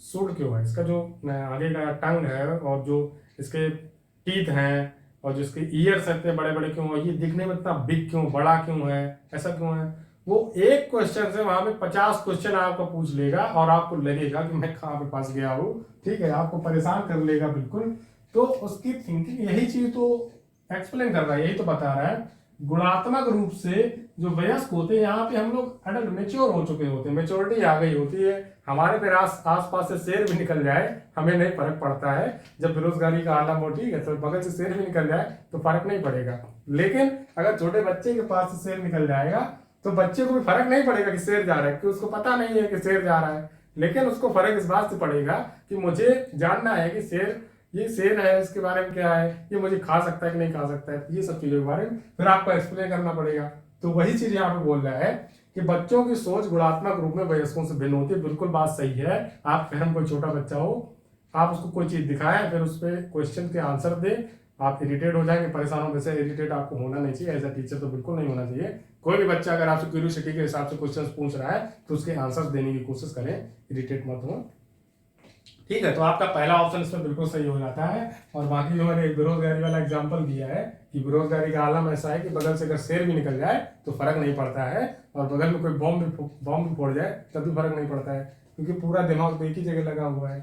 सूड क्यों है, इसका जो आगे का टंग है और जो इसके टीथ हैं और जो इसके ईयर्स इतने बड़े बड़े क्यों है, ये दिखने में इतना बिग क्यों, बड़ा क्यों है, ऐसा क्यों है। वो एक क्वेश्चन से वहां पे 50 क्वेश्चन आपको पूछ लेगा और आपको लगेगा कि मैं कहाँ पे फंस गया हूँ। ठीक है, आपको परेशान कर लेगा बिल्कुल। तो उसकी थिंकिंग यही चीज तो एक्सप्लेन कर रहा है, यही तो बता रहा है। गुणात्मक रूप से जो वयस्क होते हैं, यहाँ पे हम लोग एडल्ट मेच्योर हो चुके होते हैं, मेच्योरिटी आ गई होती है। हमारे फिर आस पास से शेर भी निकल जाए हमें नहीं फर्क पड़ता है। जब बेरोजगारी का आलम हो, ठीक है, तो बगल से शेर भी निकल जाए तो फर्क नहीं पड़ेगा। लेकिन अगर छोटे बच्चे के पास से शेर निकल जाएगा तो बच्चे को भी फर्क नहीं पड़ेगा कि शेर जा रहा है, क्योंकि उसको पता नहीं है कि शेर जा रहा है। लेकिन उसको फर्क इस बात से पड़ेगा कि मुझे जानना है कि शेर, ये शेर है, इसके बारे में क्या है, ये मुझे खा सकता है कि नहीं खा सकता है, ये सब चीजों के बारे में फिर आपको एक्सप्लेन करना पड़ेगा। तो वही चीज यहाँ पे बोल रहा है कि बच्चों की सोच गुणात्मक रूप में वयस्कों से भिन्न होती है। बिल्कुल बात सही है। आप फिर हम कोई छोटा बच्चा हो, आप उसको कोई चीज दिखाएं, फिर उस पर क्वेश्चन के आंसर दें, आप इरिटेट हो जाएंगे, परेशान हो। वैसे इरिटेट आपको होना नहीं चाहिए, एज ए टीचर तो बिल्कुल नहीं होना चाहिए। कोई भी बच्चा अगर आपसे क्यूरियोसिटी के हिसाब से क्वेश्चन पूछ रहा है तो उसके आंसर्स देने की कोशिश करें, इरिटेट मत हो, ठीक है। तो आपका पहला ऑप्शन इसमें बिल्कुल सही हो जाता है। और बाकी जो मैंने बेरोजगारी वाला एग्जांपल दिया है कि बेरोजगारी का आलम ऐसा है कि बगल से अगर शेर भी निकल जाए तो फर्क नहीं पड़ता है, और बगल में कोई बॉम्ब भी फोड़ जाए तब भी फर्क नहीं पड़ता है, क्योंकि पूरा दिमाग तो एक ही जगह लगा हुआ है।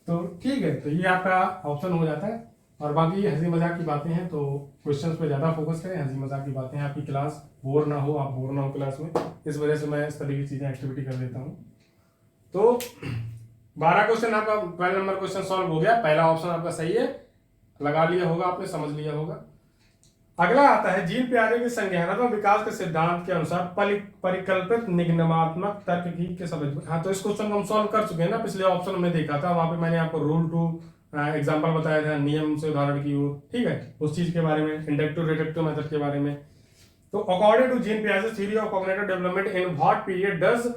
तो ठीक है, तो ये आपका ऑप्शन हो जाता है। और बाकी हंसी मजाक की बातें हैं तो क्वेश्चंस पे ज्यादा फोकस करें, हंसी मजाक की बातें हैं, आपकी क्लास बोर ना हो, आप बोर ना हो क्लास में, इस वजह से मैं इस तरह की चीजें एक्टिविटी कर देता हूँ। तो 12 क्वेश्चन आपका, 12 नंबर क्वेश्चन सॉल्व हो गया। पहला ऑप्शन आपका सही है, लगा लिया होगा आपने, समझ लिया होगा। अगला आता है जीन प्याजे के संज्ञानात्मक विकास के सिद्धांत के अनुसार परिकल्पित निगमनात्मक तर्क की समझ। हाँ, तो इस क्वेश्चन को हम सॉल्व कर चुके हैं ना, पिछले ऑप्शन में देखा था, वहां पे मैंने आपको रूल 2 एग्जाम्पल बताया था, नियम से उदाहरण की ओर, ठीक है, उस चीज के बारे में, इंडक्टिव रिडक्टिव मेथड के बारे में। तो अकॉर्डिंग टू जीन पियाजे theory of cognitive development, in what period does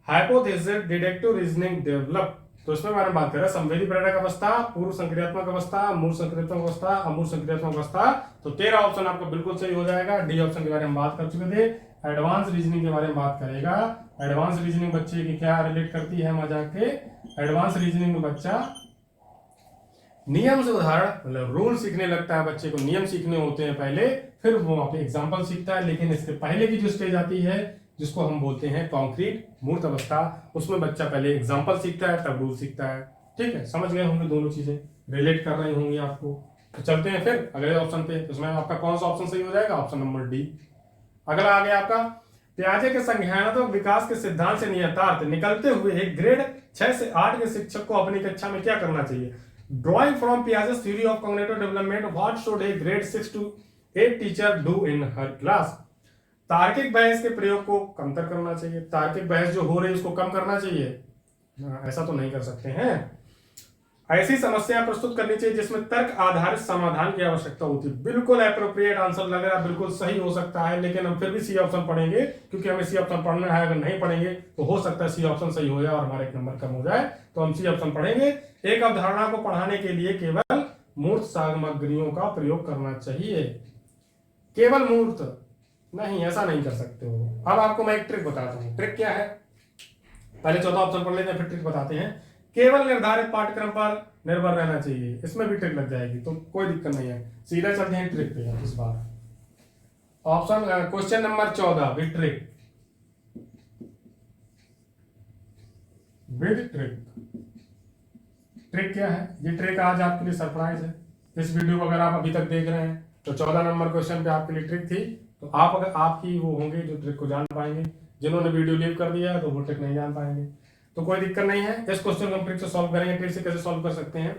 hypothesis deductive reasoning develop. तो इसमें बारे में बात करें, संवेदी प्रेरक अवस्था, पूर्व संक्रियात्मक अवस्था, मूल संक्रियात्मक अवस्था, अमूल संक्रियात्मक अवस्था। तो 13 ऑप्शन आपका बिल्कुल सही हो जाएगा। डी ऑप्शन के बारे में बात कर चुके थे। एडवांस रीजनिंग के बारे में बात करेगा। एडवांस रीजनिंग बच्चे की क्या रिलेट करती है, मजाक के एडवांस रीजनिंग में बच्चा नियम से उदाहरण, मतलब रूल सीखने लगता है, बच्चे को नियम सीखने होते हैं पहले, फिर वो वहां पे एग्जाम्पल सीखता है। लेकिन इसके पहले की जो स्टेज आती है जिसको हम बोलते हैं कॉन्क्रीट मूर्त अवस्था, उसमें बच्चा पहले एग्जाम्पल सीखता है तब रूल सीखता है। ठीक है, समझ गए होंगे, दोनों चीजें रिलेट कर रही होंगी आपको। तो चलते हैं फिर अगले ऑप्शन पे। उसमें आपका कौन सा ऑप्शन सही हो जाएगा, ऑप्शन नंबर डी। अगला आ गया आपका, पियाजे के संज्ञानात्मक विकास के सिद्धांत से नियतार्थ निकलते हुए एक ग्रेड 6 से 8 के शिक्षक को अपनी कक्षा में क्या करना चाहिए। Drawing from Piaget's theory of cognitive development, what should a grade 6 to 8 teacher do in her class. तार्किक बहस के प्रयोग को कमतर करना चाहिए। तार्किक बहस जो हो रही है उसको कम करना चाहिए, ऐसा तो नहीं कर सकते हैं। ऐसी समस्या प्रस्तुत करनी चाहिए जिसमें तर्क आधारित समाधान की आवश्यकता होती है। बिल्कुल एप्रोप्रिएट आंसर लग रहा है, बिल्कुल सही हो सकता है, लेकिन हम फिर भी सी ऑप्शन पढ़ेंगे क्योंकि हमें सी ऑप्शन पढ़ना है। अगर नहीं पढ़ेंगे तो हो सकता है सी ऑप्शन सही हो जाए और हमारा 1 नंबर कम हो जाए, तो हम सी ऑप्शन पढ़ेंगे। एक अवधारणा को पढ़ाने के लिए केवल मूर्त सामग्रियों का प्रयोग करना चाहिए। केवल मूर्त नहीं, ऐसा नहीं कर सकते हो। अब आपको मैं एक ट्रिक बताता हूँ। ट्रिक क्या है, पहले 14 ऑप्शन पढ़ लेते हैं फिर ट्रिक बताते हैं। केवल निर्धारित पाठ्यक्रम पर निर्भर रहना चाहिए, इसमें भी ट्रिक लग जाएगी तो कोई दिक्कत नहीं है। सीधा चलते हैं ट्रिक पे इस बार। Option question number 14 with trick, with trick. Trick क्या है, ये ट्रिक आज आपके लिए सरप्राइज है। इस वीडियो को अगर आप अभी तक देख रहे हैं तो 14 नंबर क्वेश्चन पे आपके लिए ट्रिक थी, तो आप अगर आपकी वो होंगे जो ट्रिक को जान पाएंगे। जिन्होंने वीडियो लीव कर दिया है तो वो ट्रिक नहीं जान पाएंगे, तो कोई दिक्कत नहीं है। इस क्वेश्चन को हम ट्रिक से सॉल्व करेंगे। ट्रिक से कैसे सॉल्व कर सकते हैं,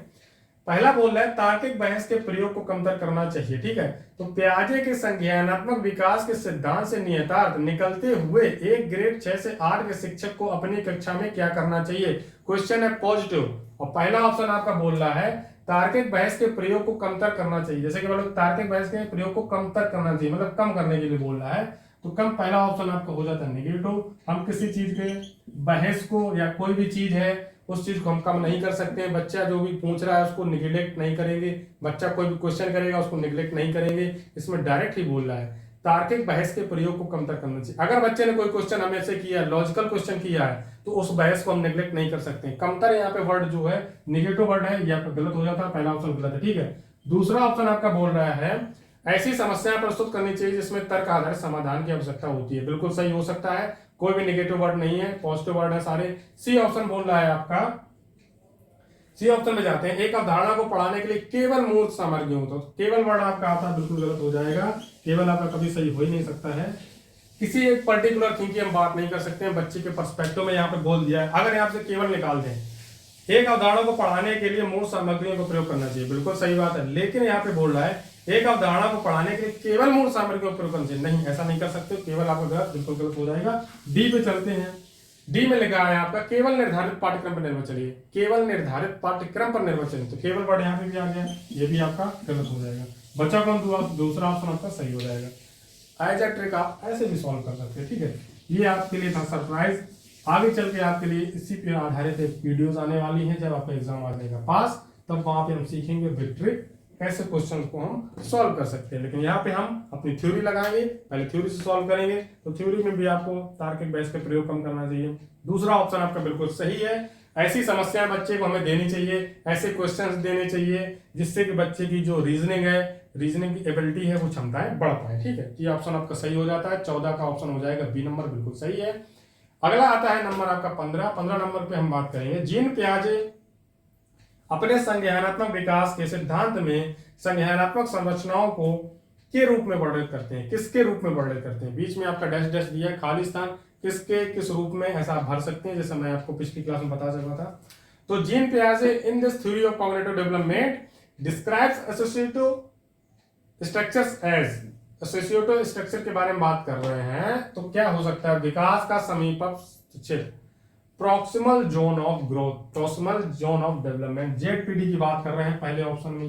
पहला बोल रहा है तार्किक बहस के प्रयोग को कमतर करना चाहिए। ठीक है, तो पियाजे के संज्ञानात्मक विकास के सिद्धांत से नियतार्थ निकलते हुए एक ग्रेड 6 से 8 के शिक्षक को अपनी कक्षा में क्या करना चाहिए। क्वेश्चन है पॉजिटिव और पहला ऑप्शन आपका बोल रहा है तार्किक बहस के प्रयोग को कमतर करना चाहिए। जैसे कि मतलब तार्किक बहस के प्रयोग को कमतर करना चाहिए, मतलब कम करने के लिए बोल रहा है, तो कम पहला ऑप्शन आपका हो जाता है नेगेटिव। हम किसी चीज के बहस को या कोई भी चीज है उस चीज को हम कम नहीं कर सकते। बच्चा जो भी पूछ रहा है उसको निगलेक्ट नहीं करेंगे, बच्चा कोई भी क्वेश्चन करेगा उसको निगलेक्ट नहीं करेंगे। इसमें डायरेक्ट ही बोल रहा है तार्किक बहस के प्रयोग को कमतर करना चाहिए। अगर बच्चे ने कोई क्वेश्चन हमें से किया, लॉजिकल क्वेश्चन किया है, तो उस बहस को हम नेग्लेक्ट नहीं कर सकते। कमतर यहाँ पे वर्ड जो है निगेटिव वर्ड है, ये आपका गलत हो जाता है, पहला ऑप्शन गलत है। ठीक है, दूसरा ऑप्शन आपका बोल रहा है ऐसी समस्या प्रस्तुत करनी चाहिए जिसमें तर्क आधारित समाधान की आवश्यकता होती है। बिल्कुल सही हो सकता है, कोई भी नेगेटिव वर्ड नहीं है, पॉजिटिव वर्ड है सारे। सी ऑप्शन बोल रहा है आपका, सी ऑप्शन में जाते हैं। एक अवधारणा को पढ़ाने के लिए केवल मूर्त सामग्रियों, तो केवल वर्ड आपका आता है, बिल्कुल गलत हो जाएगा। केवल आपका कभी सही हो ही नहीं सकता है। किसी एक पर्टिकुलर थिंग की हम बात नहीं कर सकते हैं, बच्चे के पर्सपेक्टिव में यहाँ पे बोल दिया है। अगर यहाँ से केवल निकाल दें, एक अवधारणा को पढ़ाने के लिए मूर्त सामग्रियों का प्रयोग करना चाहिए, बिल्कुल सही बात है। लेकिन यहाँ पे बोल रहा है एक अवधारणा को पढ़ाने के लिए केवल मूर्त सामग्रियों का प्रयोग करना चाहिए, नहीं, ऐसा नहीं कर सकते। केवल आपका गलत, बिल्कुल गलत हो जाएगा। डी पे चलते हैं। डी में लिखा है आपका केवल निर्धारित पाठ्यक्रम पर निर्भर चलिए, केवल निर्धारित पाठ्यक्रम पर निर्भर चलिए, तो केवल वर्ड यहाँ पे भी आ गया, ये भी आपका गलत हो जाएगा। बचा कौन? दूसरा ऑप्शन आपका सही हो जाएगा। एज अ ट्रिक आप ऐसे भी सॉल्व कर सकते हैं, ठीक है। ये आपके लिए था सरप्राइज। आगे चल के आपके लिए इसी पे आधारित एक वीडियोस आने वाली हैं, जब आपका एग्जाम आ जाएगा पास, तब वहां पे हम सीखेंगे विद ट्रिक कैसे क्वेश्चन को हम सॉल्व कर सकते हैं। लेकिन यहाँ पे हम अपनी थ्योरी लगाएंगे, पहले थ्योरी से सॉल्व करेंगे, तो थ्योरी में भी आपको तार्किक बहस का प्रयोग कम करना चाहिए। दूसरा ऑप्शन आपका बिल्कुल सही है। ऐसी समस्याएं बच्चे को हमें देनी चाहिए, ऐसे क्वेश्चंस देने चाहिए जिससे कि बच्चे की जो रीजनिंग है, रीजनिंग की एबिलिटी है, वो क्षमताएं बढ़ पाए, ठीक है। ये ऑप्शन आपका सही हो जाता है। 14 का ऑप्शन हो जाएगा बी नंबर, बिल्कुल सही है। अगला आता है नंबर आपका 15। 15 नंबर पे हम बात करेंगे जीन पियाजे अपने संज्ञानात्मक विकास के सिद्धांत में संज्ञानात्मक संरचनाओं को के रूप में वर्णित करते हैं। किसके रूप में वर्णित करते हैं? बीच में आपका डैश डैश दिया है, खाली स्थान, किसके किस रूप में, ऐसा आप भर सकते हैं, जैसे मैं आपको पिछली क्लास में बता चुका था। तो जीन पियाजे in this theory of cognitive development describes associative structures as, associative structure के बारे में बात कर रहे हैं, तो क्या हो सकता है? विकास का समीपस्थ क्षेत्र, proximal zone of growth, proximal zone of development, ZPD की बात कर रहे हैं पहले ऑप्शन में।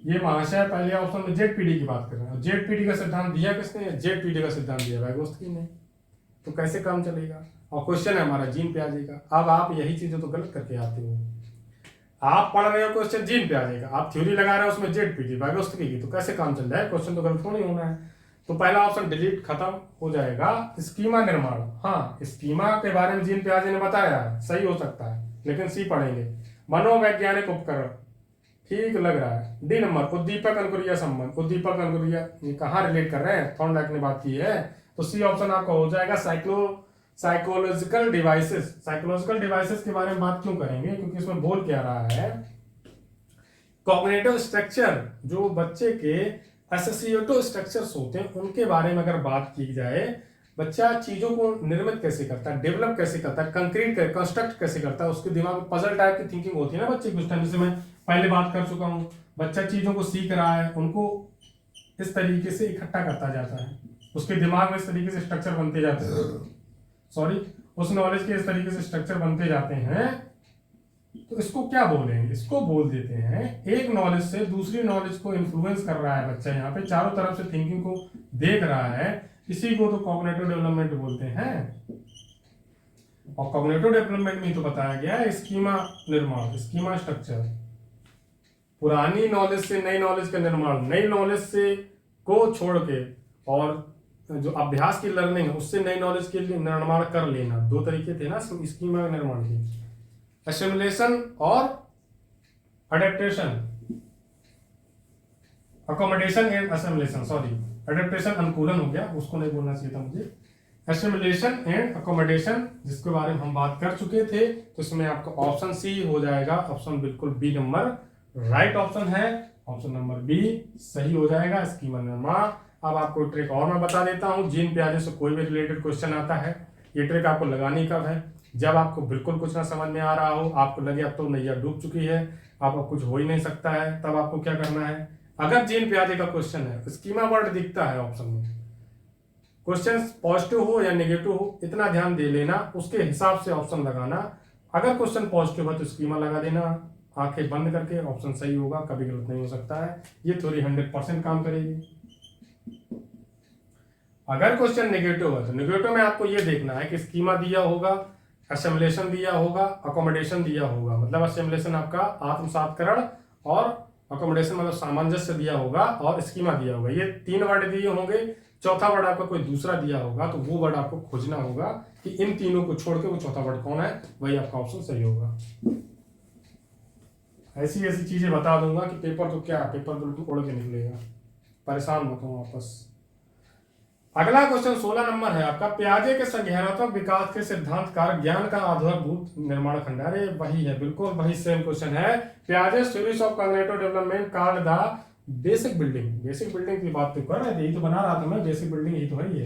ये महाशय पहले ऑप्शन में जेडपीडी की बात कर रहे हैं। जेडपीडी का सिद्धांत दिया किसने? जेडपीडी का सिद्धांत दिया वैगोत्स्की ने। तो कैसे काम चलेगा? और क्वेश्चन है हमारा जीन पियाजे का। अब आप यही चीजें तो गलत करके आते हो। आप पढ़ रहे हो क्वेश्चन जीन पियाजे का, आप थ्योरी लगा रहे हो उसमें जेडपीडी वैगोत्स्की की, तो कैसे काम चल रहा है? क्वेश्चन तो गलत नहीं होना है। तो पहला ऑप्शन डिलीट, खत्म हो जाएगा। स्कीमा निर्माण, हाँ स्कीमा के बारे में जीन पियाजे ने बताया है, सही हो सकता है, लेकिन सी पढ़ेंगे। मनोवैज्ञानिक उपकरण, ठीक लग रहा है। डी नंबर उद्दीपक अनुक्रिया संबंध, उद्दीपक अनुक्रिया ये कहाँ रिलेट कर रहे हैं? थॉर्नडाइक ने बात की है, तो सी ऑप्शन आपका हो जाएगा। साइकोलॉजिकल डिवाइसेस, साइकोलॉजिकल डिवाइसेस के बारे में बात क्यों करेंगे? क्योंकि इसमें बोल क्या रहा है, कॉग्निटिव स्ट्रक्चर, जो बच्चे के एसोसिएटिव स्ट्रक्चर्स होते हैं उनके बारे में अगर बात की जाए, बच्चा चीजों को निर्मित कैसे करता है, डेवलप कैसे करता है, कंक्रीट कंस्ट्रक्ट कैसे करता है, उसके दिमाग में पजल टाइप की थिंकिंग होती है ना बच्चे की उस टाइम, जैसे मैं पहले बात कर चुका हूँ। बच्चा चीजों को सीख रहा है, उनको इस तरीके से इकट्ठा करता जाता है, उसके दिमाग में इस तरीके से स्ट्रक्चर बनते जाते हैं, सॉरी उस नॉलेज के इस तरीके से स्ट्रक्चर बनते जाते हैं। तो इसको क्या बोलेंगे? इसको बोल देते हैं एक नॉलेज से दूसरी नॉलेज को इन्फ्लुएंस कर रहा है बच्चा, यहाँ पे चारों तरफ से थिंकिंग को देख रहा है, इसी को तो कॉग्निटिव डेवलपमेंट बोलते हैं। और कॉग्निटिव डेवलपमेंट में तो बताया गया है स्कीमा निर्माण, स्कीमा स्ट्रक्चर, पुरानी नॉलेज से नई नॉलेज का निर्माण, नई नॉलेज से को छोड़ के और जो अभ्यास की लर्निंग है उससे नई नॉलेज के लिए निर्माण कर लेना। दो तरीके थे ना स्कीमा निर्माण के, एसिमुलेशन और adaptation, accommodation and assimilation, sorry adaptation अनुकूलन हो गया, उसको नहीं बोलना चाहिए था मुझे। एसिमुलेशन एंड अकोमोडेशन जिसके बारे में हम बात कर चुके थे, तो इसमें आपका ऑप्शन सी हो जाएगा। ऑप्शन बिल्कुल बी नंबर राइट ऑप्शन है, ऑप्शन नंबर बी सही हो जाएगा, स्कीमा निर्माण। अब आपको ट्रिक और मैं बता देता हूं, जीन पियाजे से कोई भी रिलेटेड क्वेश्चन आता है, ये ट्रिक आपको लगानी कब है? जब आपको बिल्कुल कुछ ना समझ में आ रहा हो, आपको लगे अब तो नैया डूब चुकी है, आपको कुछ हो ही नहीं सकता है, तब आपको क्या करना है? अगर जीन पियाजे का क्वेश्चन है, स्कीमा वर्ड दिखता है ऑप्शन में, क्वेश्चन पॉजिटिव हो या नेगेटिव हो, इतना ध्यान दे लेना, उसके हिसाब से ऑप्शन लगाना। अगर क्वेश्चन पॉजिटिव है तो स्कीमा लगा देना, आंखें बंद करके, ऑप्शन सही होगा, कभी गलत नहीं हो सकता है। ये थ्योरी 100% काम करेगी। अगर क्वेश्चन नेगेटिव है तो नेगेटिव में आपको ये देखना है कि स्कीमा दिया होगा, असिमुलेशन दिया होगा, अकोमोडेशन दिया होगा, मतलब असिमुलेशन आपका आत्मसातकरण और अकोमोडेशन मतलब सामंजस्य दिया होगा, और स्कीमा दिया होगा। ये तीन वर्ड दिए होंगे, चौथा वर्ड आपका कोई दूसरा दिया होगा, तो वो वर्ड आपको खोजना होगा कि इन तीनों को छोड़ के वो चौथा वर्ड कौन है, वही आपका ऑप्शन सही होगा। ऐसी ऐसी चीजें बता दूंगा कि पेपर तो क्या, पेपर बिल्कुल उड़ के निकलेगा, परेशान मत हो वापस। अगला क्वेश्चन 16 नंबर है आपका, पियाजे के संज्ञानात्मक विकास के सिद्धांत कारक ज्ञान का आधारभूत निर्माण खंड। अरे वही है, बिल्कुल वही सेम क्वेश्चन है। पियाजे theories of cognitive development called the basic building. Basic building की बात तो कर रहे थे, यही तो बना रहा था मैं, बेसिक बिल्डिंग यही तो है।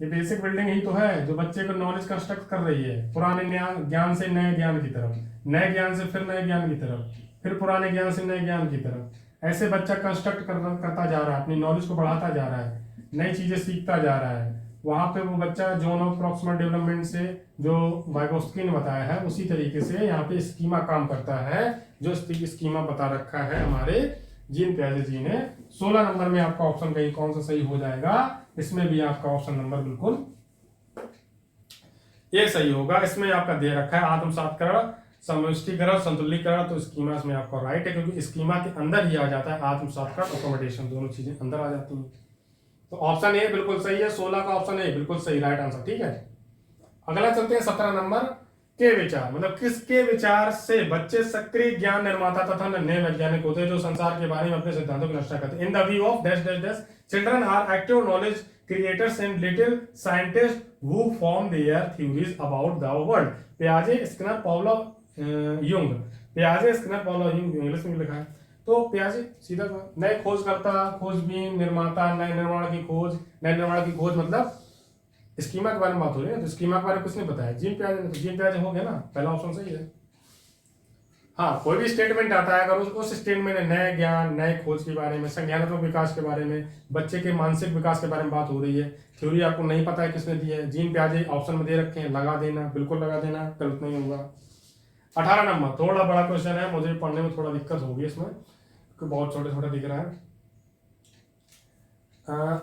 ये बेसिक बिल्डिंग ही तो है जो बच्चे को नॉलेज कंस्ट्रक्ट कर रही है, पुराने ज्ञान से नए ज्ञान की तरफ, नए ज्ञान से फिर नए ज्ञान की तरफ, फिर पुराने ज्ञान से नए ज्ञान की तरफ। ऐसे बच्चा कंस्ट्रक्ट करता जा रहा है, अपनी नॉलेज को बढ़ाता जा रहा है, नई चीजें सीखता जा रहा है, वहां पे वो बच्चा जोन ऑफ प्रॉक्सिमल डेवलपमेंट से जो वाइगोस्की ने बताया है उसी तरीके से यहाँ पे स्कीमा काम करता है, जो स्कीमा बता रखा है हमारे जीन प्याजे जी ने। 16 नंबर में आपका ऑप्शन कहीं कौन सा सही हो जाएगा, इसमें भी आपका ऑप्शन नंबर बिल्कुल ये सही होगा। इसमें आपका दे रखा है आत्मसात्करण, समष्टिकरण, संतुलीकरण, तो स्कीमा इसमें आपका राइट है, क्योंकि स्कीमा के अंदर ही आ जाता है आत्मसात्करण, अकोमोडेशन, दोनों चीजें अंदर आ जाती हैं। तो ऑप्शन ए बिल्कुल सही है, 16 का ऑप्शन ए बिल्कुल सही राइट आंसर। ठीक है, अगला चलते हैं 17 नंबर के विचार, मतलब किसके विचार से बच्चे सक्रिय ज्ञान निर्माता तथा नए वैज्ञानिक होते हैं जो संसार के बारे में अपने सिद्धांतों की रक्षा करते हैं। In the view of dash dash dash children are active knowledge creators and little scientist who form their theories about the world. पियाजे, स्किनर, पावलोव, युंग। पियाजे, स्किनर, पावलोव, युंग, इंग्लिश में लिखा है। तो पियाजे सीधा नए खोजकर्ता, खोजबीन, निर्माता, नए निर्माण की खोज। नए निर्माण की खोज मतलब स्कीमा के बारे में बात हो रही है, तो स्कीमा के बारे में किसने बताया? जीन पियाजे ने। तो जीन पियाजे हो गया ना, पहला ऑप्शन सही है। हाँ, कोई भी स्टेटमेंट आता है, अगर उस स्टेटमेंट में नए ज्ञान, नए खोज के बारे में, संज्ञानात्मक विकास के बारे में, बच्चे के मानसिक विकास के बारे में बात हो रही है, थ्योरी आपको नहीं पता है किसने दी है, जीन पियाजे ऑप्शन में दे रखे हैं, लगा देना, बिल्कुल लगा देना, गलत नहीं होगा। 18 नंबर थोड़ा बड़ा क्वेश्चन है, मुझे पढ़ने में थोड़ा दिक्कत होगी इसमें, क्योंकि बहुत छोटे छोटे दिख रहा है।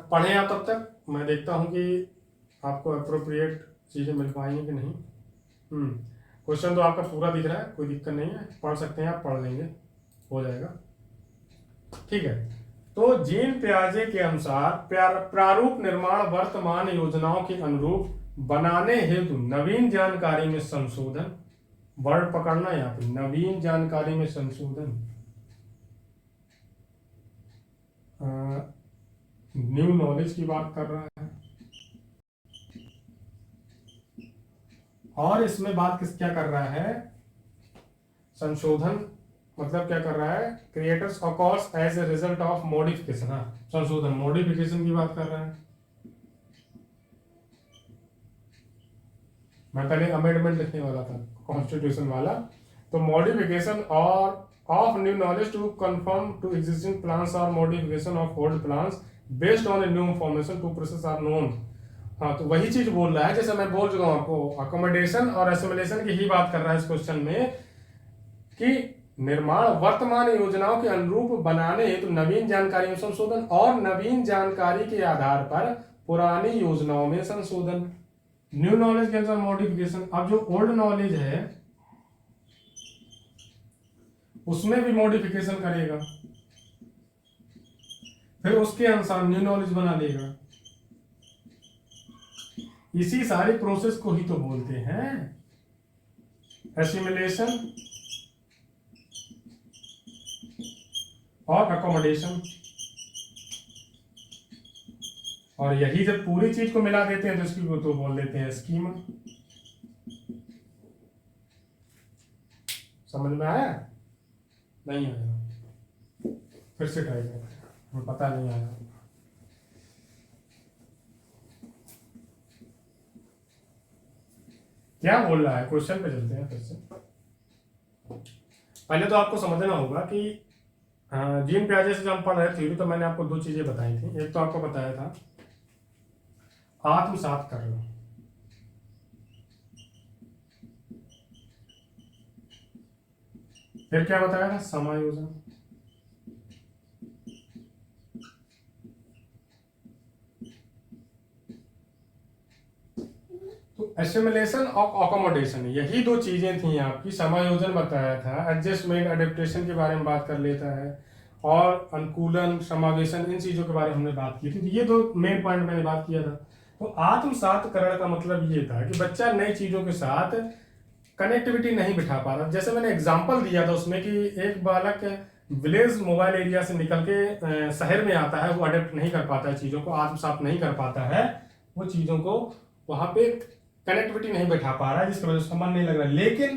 पढ़ें आप तब तक, मैं देखता हूँ कि आपको अप्रोप्रिएट चीजें मिल पाएंगी कि नहीं। क्वेश्चन तो आपका पूरा दिख रहा है, कोई दिक्कत नहीं है, पढ़ सकते हैं आप, पढ़ लेंगे, हो जाएगा। ठीक है, तो जीन पियाजे के अनुसार प्रारूप निर्माण वर्तमान योजनाओं के अनुरूप बनाने हेतु नवीन जानकारी में संशोधन, वर्ड पकड़ना यहाँ पे, नवीन जानकारी में संशोधन, न्यू नॉलेज की बात कर रहा है। और इसमें बात क्या कर रहा है? संशोधन मतलब क्या कर रहा है? Creators occurs as a result of modification. हाँ, संशोधन मॉडिफिकेशन की बात कर रहा है। मैं पहले अमेंडमेंट लिखने वाला था, कॉन्स्टिट्यूशन वाला। तो मॉडिफिकेशन और of new knowledge to confirm to existing plans और modification of old plans based on a new information to process are known. हाँ, तो वही चीज बोल रहा है जैसे मैं बोल चुका हूं आपको, अकोमोडेशन और एसिमिलेशन की ही बात कर रहा है इस क्वेश्चन में, कि निर्माण वर्तमान योजनाओं के अनुरूप बनाने हेतु तो नवीन जानकारी में संशोधन और नवीन जानकारी के आधार पर पुरानी योजनाओं में संशोधन, न्यू नॉलेज के अनुसार मॉडिफिकेशन। अब जो ओल्ड नॉलेज है उसमें भी मॉडिफिकेशन करेगा, फिर उसके अनुसार न्यू नॉलेज बना लेगा। इसी सारी प्रोसेस को ही तो बोलते हैं एसिमिलेशन और अकोमोडेशन। और यही जब पूरी चीज को मिला देते हैं तो इसकी को तो बोल देते हैं स्कीमा। समझ में आया? नहीं आया? फिर से ट्राई करें, हमें पता नहीं आया। क्या बोल रहा है? क्वेश्चन पे चलते हैं फिर से। पहले तो आपको समझना होगा कि जीन पियाजे से जब हम पढ़ रहे थ्योरी, तो मैंने आपको दो चीजें बताई थी। एक तो आपको बताया था आत्मसात कर लो, फिर क्या बताया था? समायोजन। तो एसिमिलेशन और अकोमोडेशन, यही दो चीजें थी आपकी। समायोजन बताया था, एडजस्टमेंट एडेप्टेशन के बारे में बात कर लेता है, और अनुकूलन समावेशन, इन चीजों के बारे में हमने बात की थी। तो ये दो मेन पॉइंट मैंने बात किया था। तो आत्मसातकरण का मतलब ये था कि बच्चा नई चीजों के साथ कनेक्टिविटी नहीं बिठा पा रहा। जैसे मैंने एग्जांपल दिया था उसमें कि एक बालक विलेज मोबाइल एरिया से निकल के शहर में आता है, वो अडेप्ट नहीं कर पाता है चीजों को, आत्मसात नहीं कर पाता है वो चीजों को, वहां पे कनेक्टिविटी नहीं बैठा पा रहा है, जिसकी वजह से मन नहीं लग रहा है। लेकिन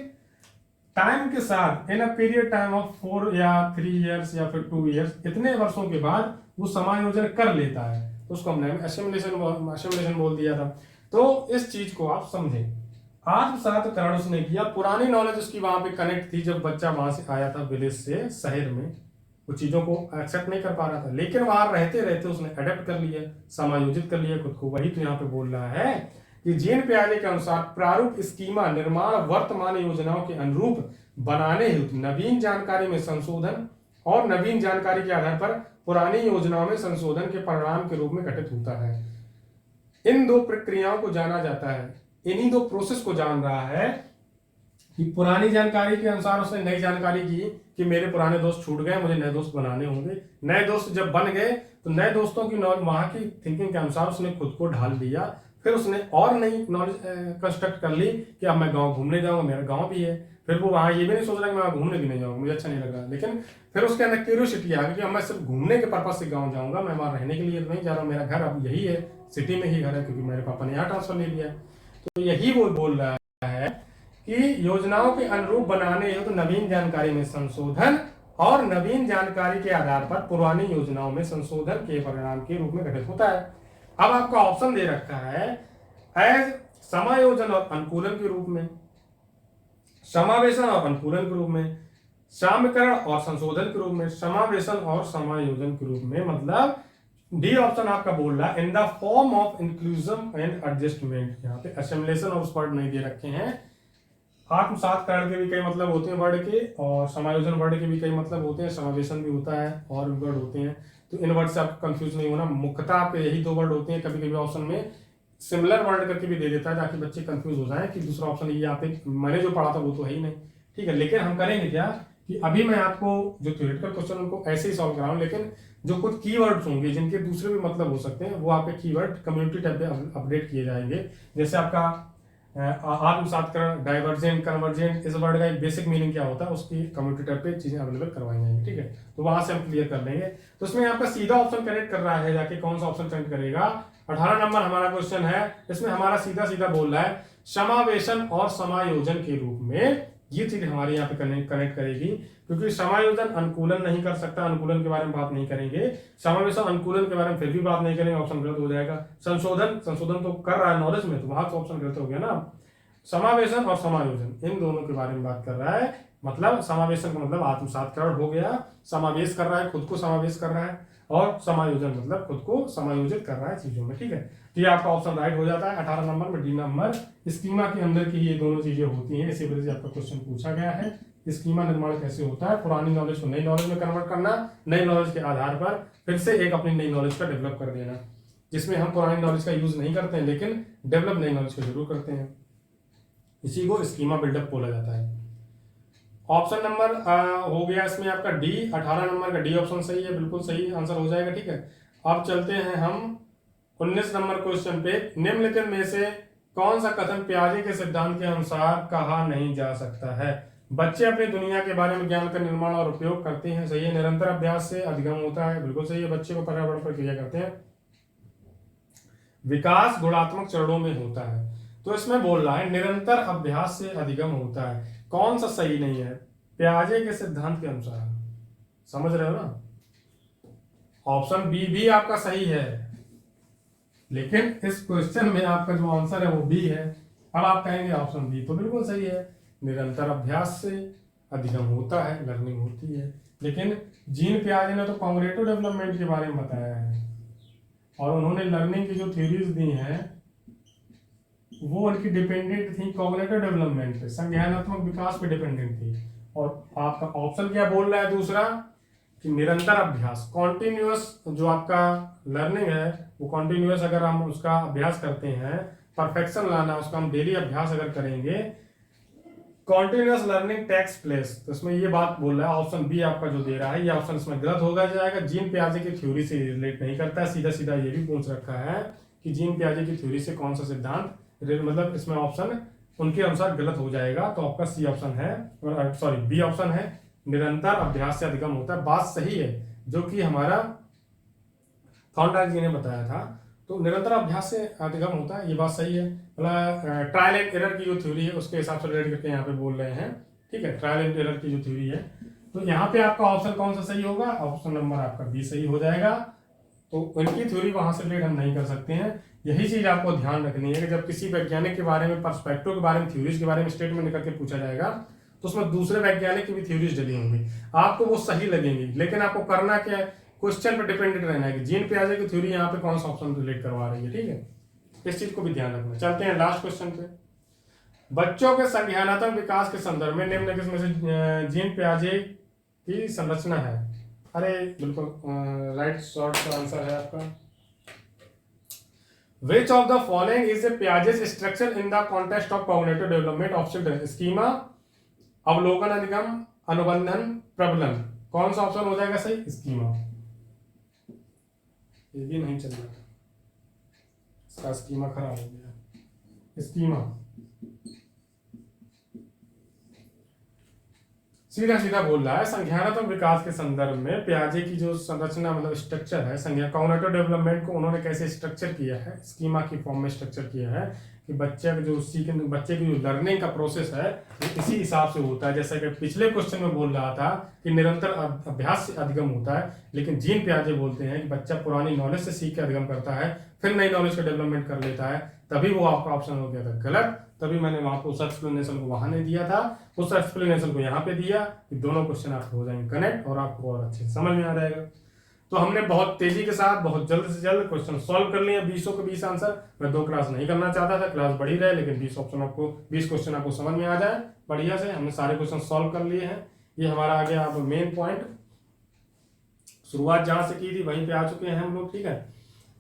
टाइम के साथ, इन अ पीरियड टाइम ऑफ 4 या 3 इयर्स या फिर 2 इयर्स, इतने वर्षों के बाद वो समायोजन कर लेता है, तो उसको हमने एसिमिलेशन बोल दिया था। तो इस चीज को आप समझें, आत्मसातकरण उसने किया, पुरानी नॉलेज उसकी वहां पे कनेक्ट थी जब बच्चा वहां से आया था विलेज से शहर में, वो चीज़ों को एक्सेप्ट नहीं कर पा रहा था, लेकिन वहां रहते रहते उसने अडेप्ट कर लिया, समायोजित कर लिया खुद को। वही तो यहाँ पे बोल रहा है कि जीन पियाजे के अनुसार प्रारूप स्कीमा निर्माण वर्तमान योजनाओं के अनुरूप बनाने हेतु नवीन जानकारी में संशोधन और नवीन जानकारी के आधार पर पुरानी योजनाओं में संशोधन के परिणाम के रूप में घटित होता है। इन दो प्रक्रियाओं को जाना जाता है, इन्हीं दो प्रोसेस को जान रहा है कि पुरानी जानकारी के अनुसार उसने नई जानकारी की कि मेरे पुराने दोस्त छूट गए, मुझे नए दोस्त बनाने होंगे। नए दोस्त जब बन गए तो नए दोस्तों की वहां की थिंकिंग के अनुसार उसने खुद को ढाल दिया। फिर उसने और नई नॉलेज कंस्ट्रक्ट कर ली कि अब मैं गांव घूमने जाऊंगा, मेरा गांव भी है। फिर वो वहां ये भी नहीं सोच रहा कि मैं घूमने भी नहीं जाऊंगा, मुझे अच्छा नहीं लग रहा, लेकिन फिर उसके अंदर क्यूरियोसिटी आ गई कि अब मैं सिर्फ घूमने के पर्पज से गाँव जाऊंगा, मैं वहां रहने के लिए नहीं जा रहा हूँ, मेरा घर अब यही है, सिटी में ही घर है, क्योंकि मेरे पापा ने यहाँ ट्रांसफर ले लिया है। तो यही वो बोल रहा है कि योजनाओं के अनुरूप बनाने हेतु तो नवीन जानकारी में संशोधन और नवीन जानकारी के आधार पर पुरानी योजनाओं में संशोधन के परिणाम के रूप में घटित होता है। अब आपका ऑप्शन दे रखा है एज समायोजन और अनुकूलन के रूप में, समावेशन और अनुकूलन के रूप में, साम्यकरण और संशोधन के रूप में, समावेशन और समायोजन के रूप में। मतलब डी ऑप्शन आपका बोल रहा है in the form of inclusion and adjustment. यहाँ पे असेम्बलेशन और उस वर्ड नहीं दे रखे हैं। आत्मसातकरण के भी कई मतलब होते हैं वर्ड के, और समायोजन वर्ड के भी कई मतलब होते हैं, समावेशन भी होता है और भी वर्ड होते हैं। तो इन वर्ड से आपको कंफ्यूज नहीं होना, मुख्यतः आपके यही दो वर्ड होते हैं। कभी कभी ऑप्शन में सिमिलर वर्ड करके भी दे देता है ताकि बच्चे कंफ्यूज हो जाएं कि दूसरा ऑप्शन ये यहाँ पे मैंने जो पढ़ा था वो तो है ही नहीं, ठीक है। लेकिन हम करेंगे क्या कि अभी मैं आपको जो थ्योरेटिकल क्वेश्चन उनको ऐसे ही सॉल्व कराऊं, लेकिन जो कुछ कीवर्ड्स होंगे जिनके दूसरे भी मतलब हो सकते हैं वो आपके कीवर्ड कम्युनिटी टैब पे अपडेट किए जाएंगे। जैसे आपका आत्मसातकरण, डाइवर्जेंट, कन्वर्जेंट, इस वर्ड का एक बेसिक मीनिंग क्या होता है उसकी कम्युनिटी टैब पे चीजें अवेलेबल करवाई जाएंगी, ठीक है। तो वहां से हम क्लियर कर लेंगे। तो इसमें आपका सीधा ऑप्शन कनेक्ट कर रहा है, जाके कौन सा ऑप्शन कनेक्ट करेगा। 18 नंबर हमारा क्वेश्चन है, इसमें हमारा सीधा सीधा बोल रहा है समावेशन और समायोजन के रूप में। ये चीज हमारे यहाँ पे कनेक्ट करेगी, क्योंकि समायोजन अनुकूलन नहीं कर सकता, अनुकूलन के बारे में बात नहीं करेंगे। समावेशन अनुकूलन के बारे में फिर भी बात नहीं करेंगे, ऑप्शन गलत हो जाएगा। संशोधन तो कर रहा है नॉलेज में, तो वहां तो ऑप्शन गलत हो गया ना। समावेशन और समायोजन इन दोनों के बारे में बात कर रहा है। मतलब समावेशन का मतलब आत्मसातकरण हो गया, समावेश कर रहा है, खुद को समावेश कर रहा है, और समायोजन मतलब खुद को समायोजित कर रहा है चीजों में, ठीक है। तो ये आपका ऑप्शन राइट हो जाता है 18 नंबर में। डी नंबर स्कीमा के अंदर की ये दोनों चीजें होती हैं, इसी वजह से आपका क्वेश्चन पूछा गया है। स्कीमा निर्माण कैसे होता है, पुरानी नॉलेज को नई नॉलेज में कन्वर्ट करना, नई नॉलेज के आधार पर फिर से एक अपनी नई नॉलेज का डेवलप कर देना, जिसमें हम पुरानी नॉलेज का यूज नहीं करते हैं लेकिन डेवलप नई नॉलेज को जरूर करते हैं। इसी को स्कीमा बिल्डअप बोला जाता है। ऑप्शन नंबर हो गया इसमें आपका डी, 18 नंबर का डी ऑप्शन सही है, बिल्कुल सही आंसर हो जाएगा, ठीक है। अब चलते हैं हम 19 नंबर क्वेश्चन पे। निम्नलिखित में से कौन सा कथन पियाजे के सिद्धांत के अनुसार कहा नहीं जा सकता है। बच्चे अपनी दुनिया के बारे में ज्ञान का निर्माण और उपयोग करते हैं, सही है। निरंतर अभ्यास से अधिगम होता है, बिल्कुल सही है। बच्चे को पर्यावरण पर क्रिया करते हैं। विकास गुणात्मक चरणों में होता है। तो इसमें बोल रहा है निरंतर अभ्यास से अधिगम होता है। कौन सा सही नहीं है पियाजे के सिद्धांत के अनुसार, समझ रहे हो ना। ऑप्शन बी भी आपका सही है, लेकिन इस क्वेश्चन में आपका जो आंसर है वो बी है। अब आप कहेंगे ऑप्शन बी तो बिल्कुल सही है, निरंतर अभ्यास से अधिगम होता है, लर्निंग होती है। लेकिन जीन पियाजे ने तो कॉग्निटिव डेवलपमेंट के बारे में बताया है, और उन्होंने लर्निंग की जो थ्योरीज दी हैं वो उनकी डिपेंडेंट थी कॉग्निटिव डेवलपमेंट पे, संज्ञानात्मक विकास पे डिपेंडेंट थी। और आपका ऑप्शन क्या बोल रहा है दूसरा कि निरंतर अभ्यास, कॉन्टिन्यूअस जो आपका लर्निंग है वो कॉन्टिन्यूअस अगर हम उसका अभ्यास करते हैं, परफेक्शन लाना उसका हम डेली अभ्यास अगर करेंगे, कॉन्टिन्यूअस लर्निंग टेक्स प्लेस। तो इसमें ये बात बोल रहा है ऑप्शन बी आपका जो दे रहा है ये ऑप्शन इसमें गलत होगा जाएगा। जीन पियाजे की थ्योरी से रिलेट नहीं करता है। सीधा सीधा ये भी पूछ रखा है कि जीन पियाजे की थ्योरी से कौन सा सिद्धांत, मतलब इसमें ऑप्शन उनके अनुसार गलत हो जाएगा। तो आपका सी ऑप्शन है, सॉरी बी ऑप्शन है, निरंतर अभ्यास से अधिगम होता है। बात सही है जो कि हमारा थॉर्नडाइक जी ने बताया था। तो निरंतर अभ्यास से अधिगम होता है, ये बात सही है। मतलब ट्रायल एंड एरर की जो थ्योरी है उसके हिसाब से रिलेट करके यहाँ पे बोल रहे हैं, ठीक है। ट्रायल एंड एरर की जो थ्योरी है, तो यहाँ पे आपका ऑप्शन कौन सा सही होगा, ऑप्शन नंबर आपका बी सही हो जाएगा। तो उनकी थ्योरी वहां से रिलेट हम नहीं कर सकते हैं। यही चीज आपको ध्यान रखनी है कि जब किसी वैज्ञानिक के बारे में, पर्सपेक्टिव के बारे में, थ्योरीज के बारे में स्टेटमेंट करके पूछा जाएगा तो उसमें दूसरे वैज्ञानिक की भी थ्योरीज डली होंगी, आपको वो सही लगेंगी, लेकिन आपको करना क्या है, क्वेश्चन पर डिपेंडेंट रहना है कि जीन पियाजे की थ्योरी यहाँ पे कौन सा ऑप्शन रिलेट करवा रही है। ठीक है, इस चीज को भी ध्यान रखना। चलते हैं लास्ट क्वेश्चन पे। बच्चों के संज्ञानात्मक विकास के संदर्भ में निम्न किसमें से जीन पियाजे की संरचना है? अरे बिल्कुल राइट शॉर्ट आंसर है आपका। Which of the following is a Piaget's structure in the context of cognitive development of children? Schema, अवलोकन, अधिगम, अनुबंधन, प्रबलन। कौन सा ऑप्शन हो जाएगा सही? स्कीमा। ये भी नहीं चल रहा, इसका स्कीमा खराब हो गया। स्कीमा सीधा सीधा बोल रहा है संज्ञानात्मक विकास के संदर्भ में पियाजे की जो संरचना मतलब स्ट्रक्चर है, संज्ञा कॉग्निटिव डेवलपमेंट को उन्होंने कैसे स्ट्रक्चर किया है, स्कीमा की फॉर्म में स्ट्रक्चर किया है कि बच्चे का जो बच्चे की जो लर्निंग का प्रोसेस है इसी हिसाब से होता है। जैसा कि पिछले क्वेश्चन में बोल रहा था कि निरंतर अभ्यास से अधिगम होता है, लेकिन जीन पियाजे बोलते हैं कि बच्चा पुरानी नॉलेज से सीख के अधिगम करता है, फिर नई नॉलेज का डेवलपमेंट कर लेता है, तभी वो आपका ऑप्शन हो गया था गलत। तभी मैंने वहां पर उस एक्सप्लेनेशन को वहां नहीं दिया था, उस एक्सप्लेनेशन को यहाँ पे दिया कि दोनों क्वेश्चन आपको हो जाएंगे कनेक्ट और आपको और अच्छे से समझ में आ जाएगा। तो हमने बहुत तेजी के साथ बहुत जल्द से जल्द क्वेश्चन सॉल्व कर लिए, 20 के 20 आंसर। मैं 2 क्लास नहीं करना चाहता था, क्लास बढ़ी रहे, लेकिन 20 क्वेश्चन आपको समझ में आ जाए बढ़िया से। हमने सारे क्वेश्चन सॉल्व कर लिए हैं। ये हमारा आ गया अब मेन पॉइंट, शुरुआत जहां से की थी वहीं पे आ चुके हैं हम लोग। ठीक है,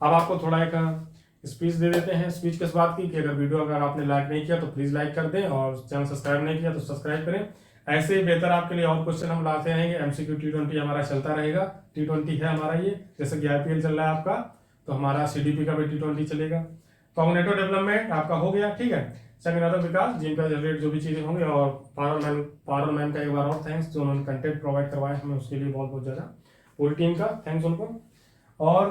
अब आपको थोड़ा एक स्पीच दे देते हैं। स्पीच किस बात की कि अगर आपने लाइक नहीं किया तो प्लीज लाइक कर दें, और चैनल सब्सक्राइब नहीं किया तो सब्सक्राइब करें। ऐसे ही बेहतर आपके लिए और क्वेश्चन हम लाते रहेंगे। एमसीक्यू T20 हमारा चलता रहेगा, T20 है हमारा ये, जैसे कि IPL चल रहा है आपका, तो हमारा CDP का भी T20 चलेगा। कॉग्निटिव डेवलपमेंट आपका हो गया। ठीक है, संज्ञानात्मक विकास, जीन का रिलेटेड जो भी चीजें होंगी, और पारुल मैम का एक बार और थैंक्स जो उन्होंने कंटेंट प्रोवाइड करवाया हमें, उसके लिए बहुत बहुत ज्यादा पूरी टीम का थैंक्स उनको। और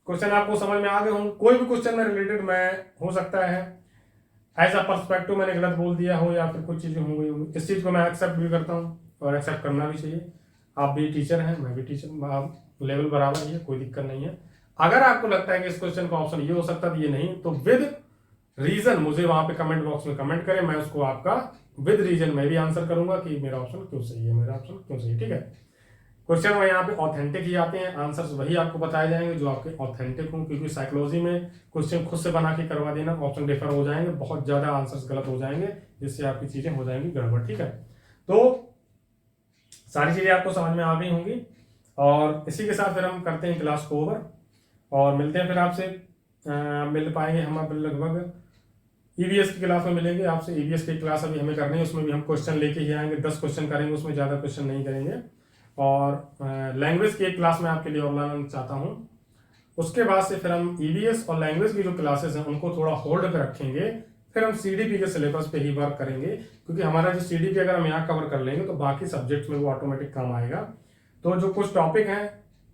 क्वेश्चन आपको समझ में आ गए होंगे। कोई भी क्वेश्चन में रिलेटेड मैं हो सकता है एज अ पर्सपेक्टिव मैंने गलत बोल दिया हो या फिर कुछ चीजें हो गई होंगी, इस चीज को मैं एक्सेप्ट भी करता हूँ और एक्सेप्ट करना भी चाहिए। आप भी टीचर हैं, मैं भी टीचर, आप लेवल बराबर ही है, कोई दिक्कत नहीं है। अगर आपको लगता है कि इस क्वेश्चन का ऑप्शन ये हो सकता है ये नहीं, तो विद रीजन मुझे वहां पे कमेंट बॉक्स में कमेंट करें, मैं उसको आपका विद रीजन मैं भी आंसर करूंगा कि मेरा ऑप्शन क्यों सही है, मेरा ऑप्शन क्यों सही है। ठीक है, क्वेश्चन में यहाँ पे ऑथेंटिक ही आते हैं, आंसर्स वही आपको बताए जाएंगे जो आपके ऑथेंटिक हों, क्योंकि साइकोलॉजी में क्वेश्चन खुद से बना के करवा देना, ऑप्शन डिफर हो जाएंगे, बहुत ज्यादा आंसर्स गलत हो जाएंगे, जिससे आपकी चीजें हो जाएंगी गड़बड़। ठीक है, तो सारी चीजें आपको समझ में आ गई होंगी, और इसी के साथ फिर हम करते हैं क्लास को ओवर और मिलते हैं फिर आपसे। मिल पाएंगे हम अब लगभग EVS की क्लास में मिलेंगे आपसे। EVS की क्लास अभी हमें करनी है, उसमें भी हम क्वेश्चन लेके ही आएंगे, 10 क्वेश्चन करेंगे, उसमें ज्यादा क्वेश्चन नहीं करेंगे। और लैंग्वेज की एक क्लास मैं आपके लिए और लाना चाहता हूँ। उसके बाद से फिर हम EVS और लैंग्वेज की जो क्लासेस हैं उनको थोड़ा होल्ड पे रखेंगे, फिर हम CDP के सिलेबस पे ही वर्क करेंगे, क्योंकि हमारा जो CDP अगर हम यहाँ कवर कर लेंगे तो बाकी सब्जेक्ट्स में वो ऑटोमेटिक काम आएगा। तो जो कुछ टॉपिक हैं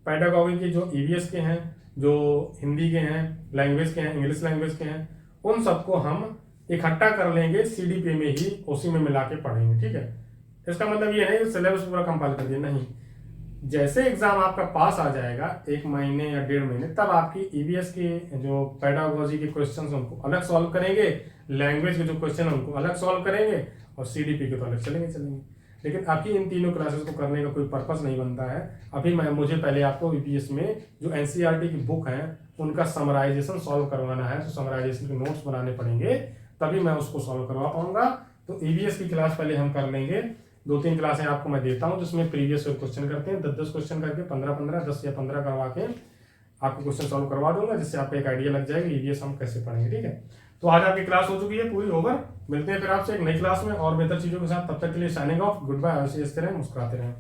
पेडागॉजी के, जो EVS के हैं, जो हिंदी के हैं, लैंग्वेज के हैं, इंग्लिश लैंग्वेज के हैं, उन सबको हम इकट्ठा कर लेंगे CDP में ही, उसी में मिला के पढ़ेंगे। ठीक है, इसका मतलब ये नहीं सिलेबस पूरा कंपाइल कर दिया, नहीं। जैसे एग्जाम आपका पास आ जाएगा 1 महीने या 1.5 महीने, तब आपकी EVS की जो पेडागॉजी के क्वेश्चंस उनको अलग सॉल्व करेंगे, लैंग्वेज के जो क्वेश्चन उनको अलग सॉल्व करेंगे, और CDP के तो अलग चलेंगे। लेकिन अभी इन तीनों क्लासेस को करने का कोई पर्पस नहीं बनता है। अभी मुझे पहले आपको EVS में जो NCERT की बुक है उनका समराइजेशन सॉल्व करवाना है, तो समराइजेशन के नोट्स बनाने पड़ेंगे, तभी मैं उसको सॉल्व करवा पाऊंगा। तो EVS की क्लास पहले हम कर लेंगे। 2-3 क्लासें आपको मैं देता हूं जिसमें प्रीवियस क्वेश्चन करते हैं, 10-10 क्वेश्चन करके 15-15, 10 या 15 करवा के आपको क्वेश्चन सॉल्व करवा दूंगा, जिससे आपको एक आइडिया लग जाएगा EVS हम कैसे पढ़ेंगे। ठीक है, तो आज आपकी क्लास हो चुकी है पूरी ओवर। मिलते हैं फिर आपसे एक नई क्लास में और बेहतर चीजों के साथ, तब तक के लिए साइनिंग ऑफ, गुड बाय। ऐसे इस तरह मुस्कुराते रहें।